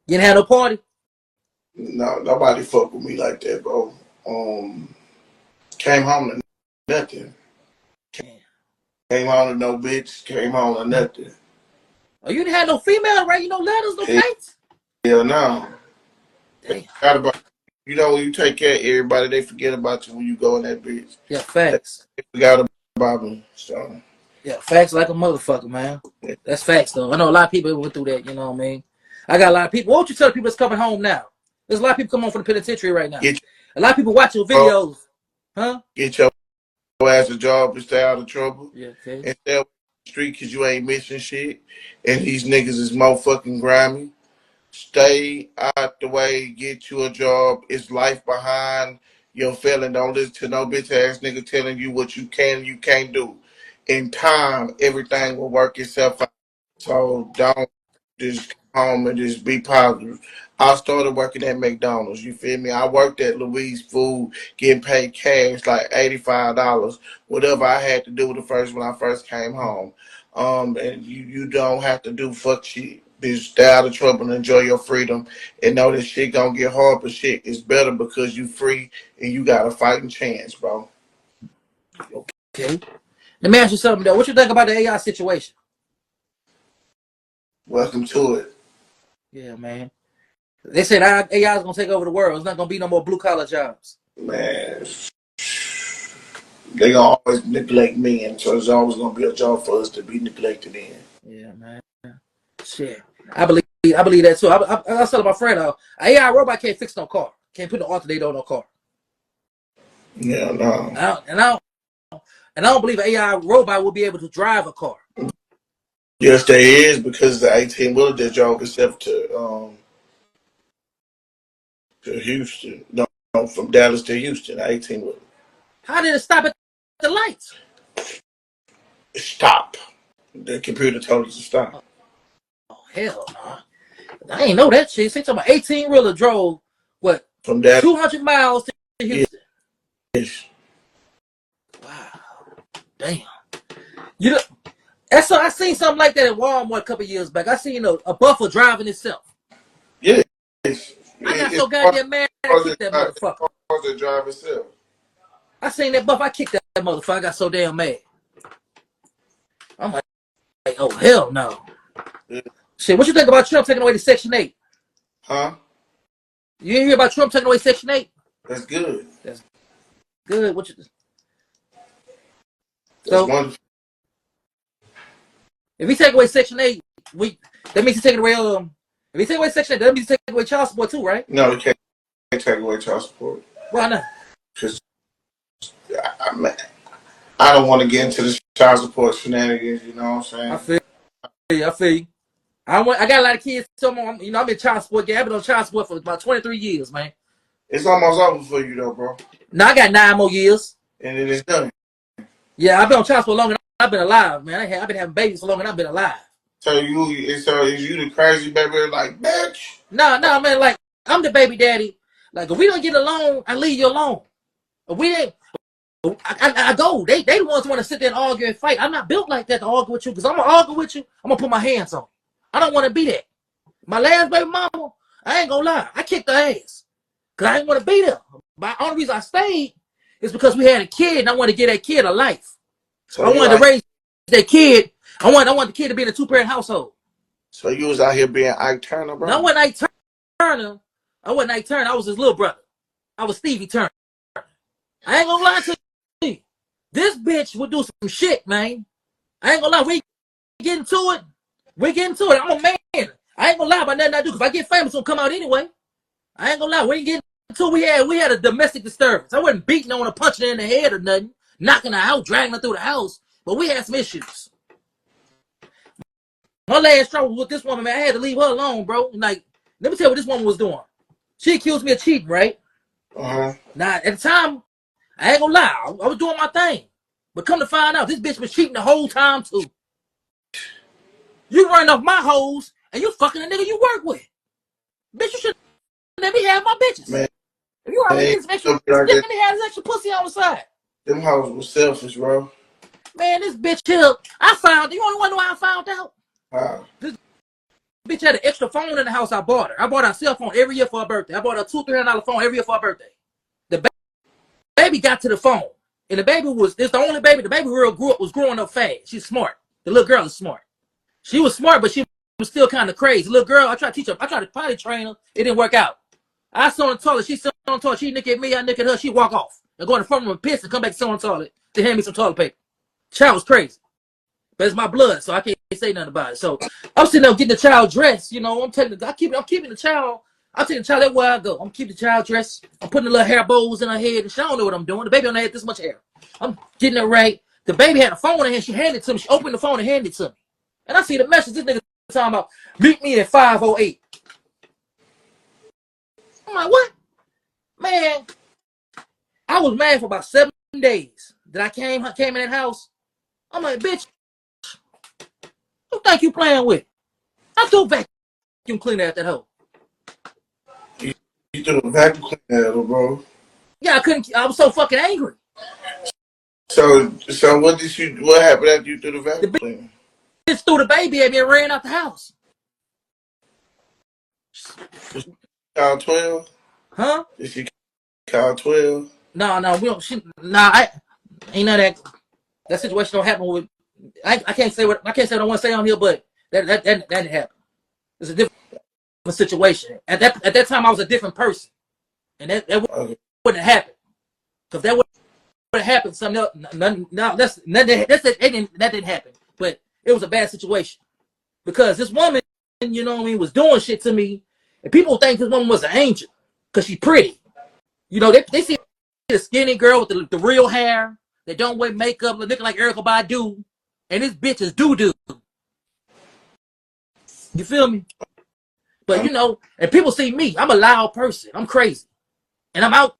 A: You didn't have no party?
B: No, nobody fuck with me like that, bro. Came home to nothing. Came home to no bitch. Came home to nothing.
A: Oh, you didn't have no female, right? You no letters, no kites?
B: Hell no.
A: Damn.
B: You know, when you take care of everybody, they forget about you when you go in that bitch.
A: Yeah, facts.
B: They forgot about me. So.
A: Yeah, facts like a motherfucker, man. That's facts, though. I know a lot of people went through that, you know what I mean? I got a lot of people. What would you tell the people that's coming home now? There's a lot of people coming home from the penitentiary right now. A lot of people watch your videos. Huh?
B: Get your ass a job and stay out of trouble.
A: Yeah, okay.
B: And stay on the street because you ain't missing shit. And these niggas is more fucking grimy. Stay out the way, get you a job. It's life behind your feeling. Don't listen to no bitch ass nigga telling you what you can and you can't do. In time, everything will work itself out. So don't just come home and just be positive. I started working at McDonald's, you feel me? I worked at Louise Food, getting paid cash like $85, whatever I had to do when I first came home. And you don't have to do fuck shit. Just stay out of trouble and enjoy your freedom and know that shit gonna get hard, but shit is better because you free and you got a fighting chance, bro.
A: Okay. Let me ask you something, though. What you think about the AI situation?
B: Welcome to it.
A: Yeah, man. They said AI is going to take over the world. It's not going to be no more blue-collar jobs.
B: Man, they gonna always neglect men, so there's always gonna be a job for us to be neglected in.
A: Yeah, man. Shit. I believe that, too. I was telling my friend, AI robot can't fix no car. Can't put no alternator on no car.
B: Yeah, no.
A: I And I don't believe an AI robot will be able to drive a car.
B: Yes, there is, because the 18 wheeler that drove itself to Houston. No, from Dallas to Houston, 18 wheeler.
A: How did it stop at the lights?
B: Stop. The computer told it to stop.
A: Oh, hell no. I ain't know that shit. Say talking about 18-wheeler drove, what,
B: From Dallas.
A: 200 miles to Houston.
B: Yes.
A: Wow. Damn. You know, I seen something like that at Walmart a couple years back. I seen a buffer driving itself.
B: Yes.
A: I got so
B: It's
A: goddamn mad I kicked that motherfucker.
B: the drive itself.
A: I seen that buffer. I kicked that motherfucker. I got so damn mad. I'm like, oh, hell no.
B: Yeah.
A: Shit, what you think about Trump taking away the Section 8?
B: Huh?
A: You didn't hear about Trump taking away Section 8?
B: That's good.
A: That's good. What you...
B: That's
A: So,
B: wonderful.
A: if he take away Section 8, that means he's taking away, if he take away Section 8, that means he's taking away child support too, right?
B: No, we can't take away child support.
A: Why not?
B: Because I don't want to get into the child support shenanigans, you know what I'm saying?
A: I feel you. I got a lot of kids. So I'm in child support. I've been on child support for about 23 years, man.
B: It's almost over for you, though, bro.
A: Now I got 9 more years.
B: And it is done.
A: Yeah, I've been on child support longer than I've been alive, man. I've been having babies so long and I've been alive.
B: So is you the crazy baby, like, bitch?
A: No, man. Like, I'm the baby daddy. Like, if we don't get along, I leave you alone. If we ain't, I go. They the ones who want to sit there and argue and fight. I'm not built like that to argue with you, because I'm gonna argue with you. I'm gonna put my hands on you. I don't want to be that. My last baby mama, I ain't gonna lie, I kicked her ass because I didn't want to beat her. But the only reason I stayed is because we had a kid and I wanted to give that kid a life.
B: So
A: I wanted to raise that kid. I want the kid to be in a 2-parent household.
B: So you was out here being Ike Turner, bro?
A: Now, I wasn't Ike Turner. I was his little brother. I was Stevie Turner. I ain't gonna lie to you. This bitch would do some shit, man. I ain't gonna lie. We get into it. I'm a man. I ain't gonna lie about nothing I do, because if I get famous, it's gonna come out anyway. I ain't gonna lie. We ain't getting into it. We had a domestic disturbance. I wasn't beating on her, punching her in the head or nothing, knocking her out, dragging her through the house. But we had some issues. My last trouble with this woman, man, I had to leave her alone, bro. Like, let me tell you what this woman was doing. She accused me of cheating, right?
B: Uh-huh.
A: Now, at the time, I ain't gonna lie, I was doing my thing. But come to find out, this bitch was cheating the whole time, too. You running off my hoes, and you fucking a nigga you work with. Bitch, you should let me have my bitches. Man, if you already get some extra, let me have this extra pussy on the side.
B: Them hoes was selfish, bro.
A: Man, this bitch here, you want to know how I found out?
B: Wow.
A: This bitch had an extra phone in the house I bought her. I bought her a cell phone every year for her birthday. I bought her a $200-$300 phone every year for her birthday. The baby got to the phone. And it's the only baby. The baby girl was growing up fast. She's smart. The little girl is smart. She was smart, but she was still kind of crazy. The little girl, I tried to teach her. I tried to potty train her. It didn't work out. I saw on the toilet. She sat on the toilet. She nick at me. I nick at her. She walk off and go in the front room and piss and come back to sit on the toilet to hand me some toilet paper. Child was crazy. But it's my blood, so I can't say nothing about it. So I'm sitting there getting the child dressed. You know, I'm keeping the child. I'm taking the child everywhere I go. I'm keeping the child dressed. I'm putting the little hair bows in her head, and she don't know what I'm doing. The baby only had this much hair. I'm getting her right. The baby had a phone in her hand. She handed it to me. She opened the phone and handed it to me. And I see the message. This nigga talking about, meet me at 5:08. I'm like, what? Man, I was mad for about 7 days. That I came in that house. I'm like, bitch, who think you playing with? I threw vacuum cleaner at that hoe.
B: You threw a vacuum cleaner at her, bro.
A: Yeah, I was so fucking angry.
B: So what happened after you threw the vacuum cleaner?
A: Bitch threw the baby at me and ran out the house.
B: Call 12?
A: Huh?
B: Did she call 12?
A: No, we don't. I ain't none of that situation don't happen with. I can't say what I don't want to say on here, but that didn't happen. It's a different situation. At that time, I was a different person, and that wouldn't have happened. Because that would have happened. Something else. That didn't happen. But it was a bad situation because this woman, you know what I mean, was doing shit to me, and people think this woman was an angel because she's pretty. You know, they see the skinny girl with the real hair, that don't wear makeup, looking like Erykah Badu, and this bitch is doo-doo. You feel me? But you know, and people see me, I'm a loud person. I'm crazy. And I'm out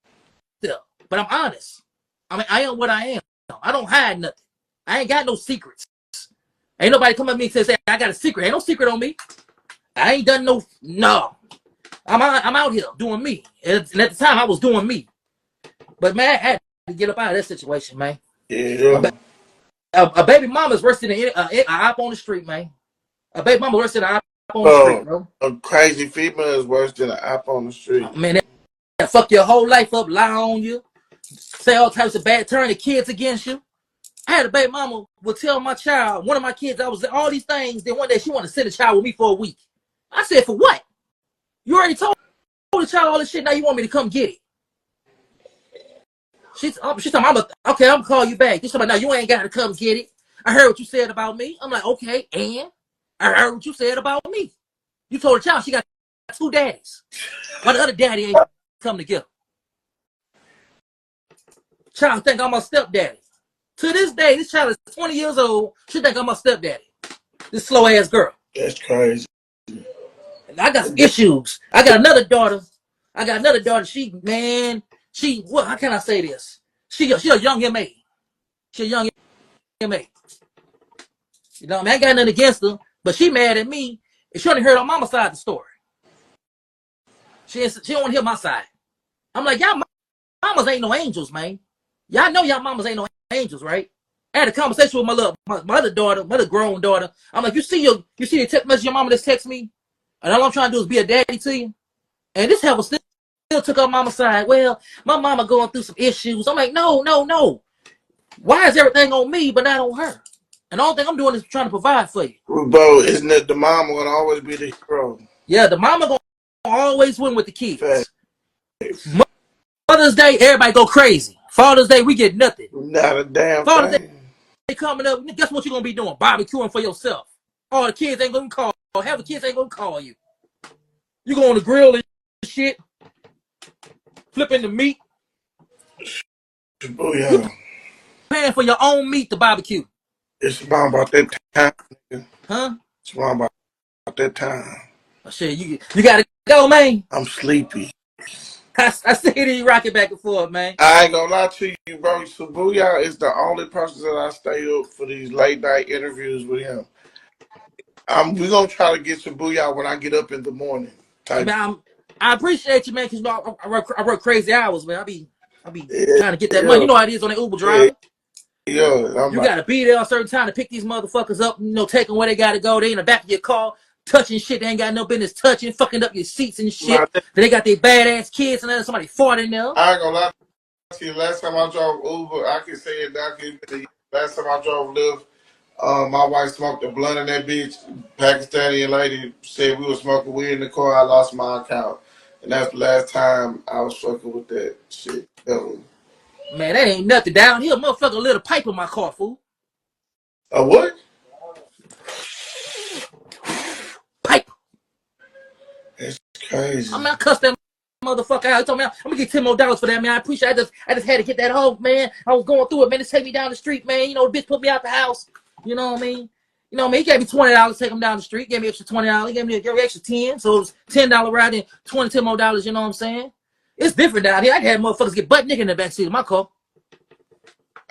A: there. But I'm honest. I mean, I am what I am. I don't hide nothing. I ain't got no secrets. Ain't nobody come at me and say, I got a secret. Ain't no secret on me. I ain't done no. I'm out here doing me. And at the time, I was doing me. But man, I had to get up out of that situation, man.
B: Yeah.
A: A baby mama's worse than an op on the street, man. A baby mama worse than an op on the street, bro.
B: A crazy female is worse than an op on the street.
A: Man, that fuck your whole life up, lie on you, say all types of bad, turn the kids against you. I had a baby mama would tell my child, one of my kids, I was in all these things. Then one day she wanted to send a child with me for a week. I said, for what? You already told the child all this shit. Now you want me to come get it? She's talking, I'm gonna call you back. She's talking, now you ain't got to come get it. I heard what you said about me. I'm like, okay, and I heard what you said about me. You told the child she got 2 daddies. Why the other daddy ain't come together? Child think I'm my stepdaddy. To this day, this child is 20 years old. She think I'm my stepdaddy. This slow ass girl.
B: That's crazy.
A: And I got some issues. I got another daughter. What? How can I say this? She a young MA. She a young MA. You know, I ain't got nothing against her, but she mad at me. And she only heard on mama's side of the story. She don't want to hear my side. I'm like, y'all mamas ain't no angels, man. Y'all know y'all mamas ain't no angels, right? I had a conversation with my other daughter, my other grown daughter. I'm like, you see the text message your mama just text me? And all I'm trying to do is be a daddy to you. And this helper still took up mama's side. Well, my mama going through some issues. I'm like, no. Why is everything on me but not on her? And the only thing I'm doing is trying to provide for you.
B: Bro, isn't it the mama gonna always be the hero?
A: Yeah, the mama gonna always win with the kids.
B: Facts.
A: Mother's Day, everybody go crazy. Father's Day, we get nothing.
B: Not a damn
A: Father's
B: thing.
A: Day coming up, guess what you're gonna be doing? Barbecuing for yourself. All the kids ain't gonna call. Half the kids ain't gonna call you. You go on the grill and shit, flipping the meat.
B: Oh yeah.
A: Paying for your own meat to barbecue.
B: It's about that time, nigga.
A: Huh?
B: It's about that time.
A: Oh, shit, you gotta go, man.
B: I'm sleepy.
A: I see you rocking back and forth, man.
B: I ain't gonna lie to you, bro. Sabuya is the only person that I stay up for these late night interviews with him. We gonna try to get Sabuya when I get up in the morning.
A: Man, I appreciate you, man, because you know, I work crazy hours, man. I be trying to get that money. You know how it is on the Uber driver.
B: Yeah,
A: you gotta be there a certain time to pick these motherfuckers up. You know, take them where they gotta go. They in the back of your car, touching shit they ain't got no business touching, fucking up your seats and shit. Then they got their badass kids and then somebody fought in there.
B: I ain't gonna lie to you. Last time I drove Uber, I can say it now. Last time I drove Lyft, my wife smoked a blunt in that bitch. Pakistani lady said we were smoking weed in the car. I lost my account, and that's the last time I was fucking with that shit.
A: Man, that ain't nothing down here. Motherfucker lit a pipe in my car, fool.
B: A what?
A: Pipe.
B: That's crazy.
A: I mean, I cussed that motherfucker out. He told me, I'm gonna get $10 more for that, man. I appreciate it. I just had to get that home, man. I was going through it, man. Just take me down the street, man. You know, the bitch put me out the house. You know what I mean? You know what I mean? He gave me $20 to take him down the street. He gave me extra $20. He gave me extra 10. So it was $10 ride and $10 more, you know what I'm saying? It's different down here. I had motherfuckers get butt nigga in the backseat of my car.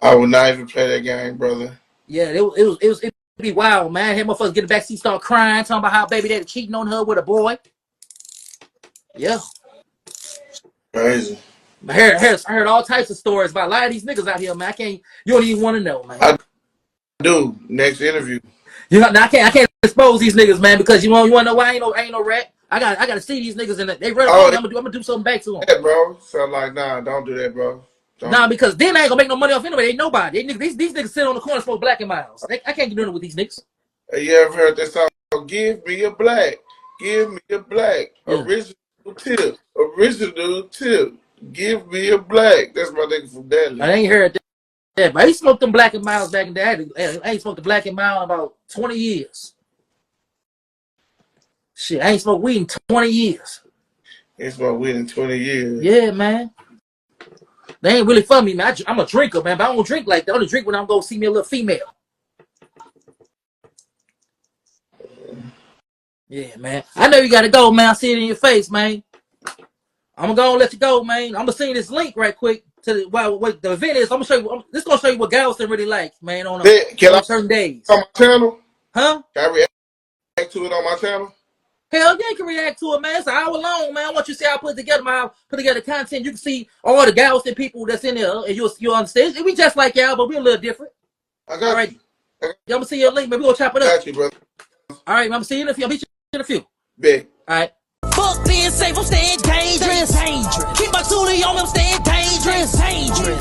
B: I would not even play that game, brother.
A: Yeah, it'd be wild, man. I had motherfuckers get in the backseat, start crying, talking about how baby daddy cheating on her with a boy. Yeah.
B: Crazy.
A: I heard all types of stories about a lot of these niggas out here, man. You don't even want to know, man.
B: I do. Next interview.
A: You know, I can't expose these niggas, man, because you want to know why I ain't no rat. I got to see these niggas and they ready. I'm gonna do something back to them.
B: Yeah, bro. So I'm like, nah, don't do that, bro.
A: Nah, because then I ain't gonna make no money off anyway. They ain't nobody. These niggas sit on the corner smoke black and miles. I can't get doing it with these niggas.
B: You ever heard that song? Give me a black. Give me a black. Yeah. Original tip. Give me a black. That's my nigga from Dallas.
A: I ain't heard that. Yeah, but I ain't smoked them black and miles back in the day. I ain't smoked the black and mile in about 20 years. Shit, I ain't smoked weed in 20 years.
B: Ain't smoked weed in 20 years.
A: Yeah, man. They ain't really for me, man. I'm a drinker, man, but I don't drink like that. I only drink when I'm going to see me a little female. Yeah, man. I know you got to go, man. I see it in your face, man. I'm going to let you go, man. I'm going to send you this link right quick to the, what the event is. I'm going to show you. This going to show you what Galveston really like, man, on certain days.
B: On my channel?
A: Huh?
B: Can I react to it on my channel?
A: Hell yeah, you can react to it, man. It's an hour long, man. I want you to see how I put together content. You can see all the Galveston people that's in there, and you'll understand. We just like y'all, but we're a little different.
B: I got
A: all right.
B: you.
A: I'm gonna see your link, man. We gonna chop it up.
B: I got you, brother.
A: All right, I'm gonna see you in a few. I'll meet you in a few.
B: Big.
A: All right.
C: Fuck being safe, I'm staying dangerous. Keep my toolie on me, I'm staying dangerous.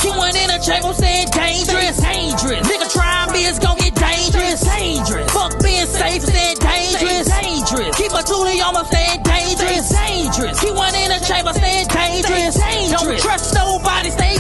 C: Keep one in a chain, I'm staying dangerous. Nigga try me, it's gon' get dangerous. Fuck being safe, I'm staying dangerous. Keep my toolie on me, I'm staying dangerous. Keep one in a chain, I'm staying dangerous. Don't trust nobody, stay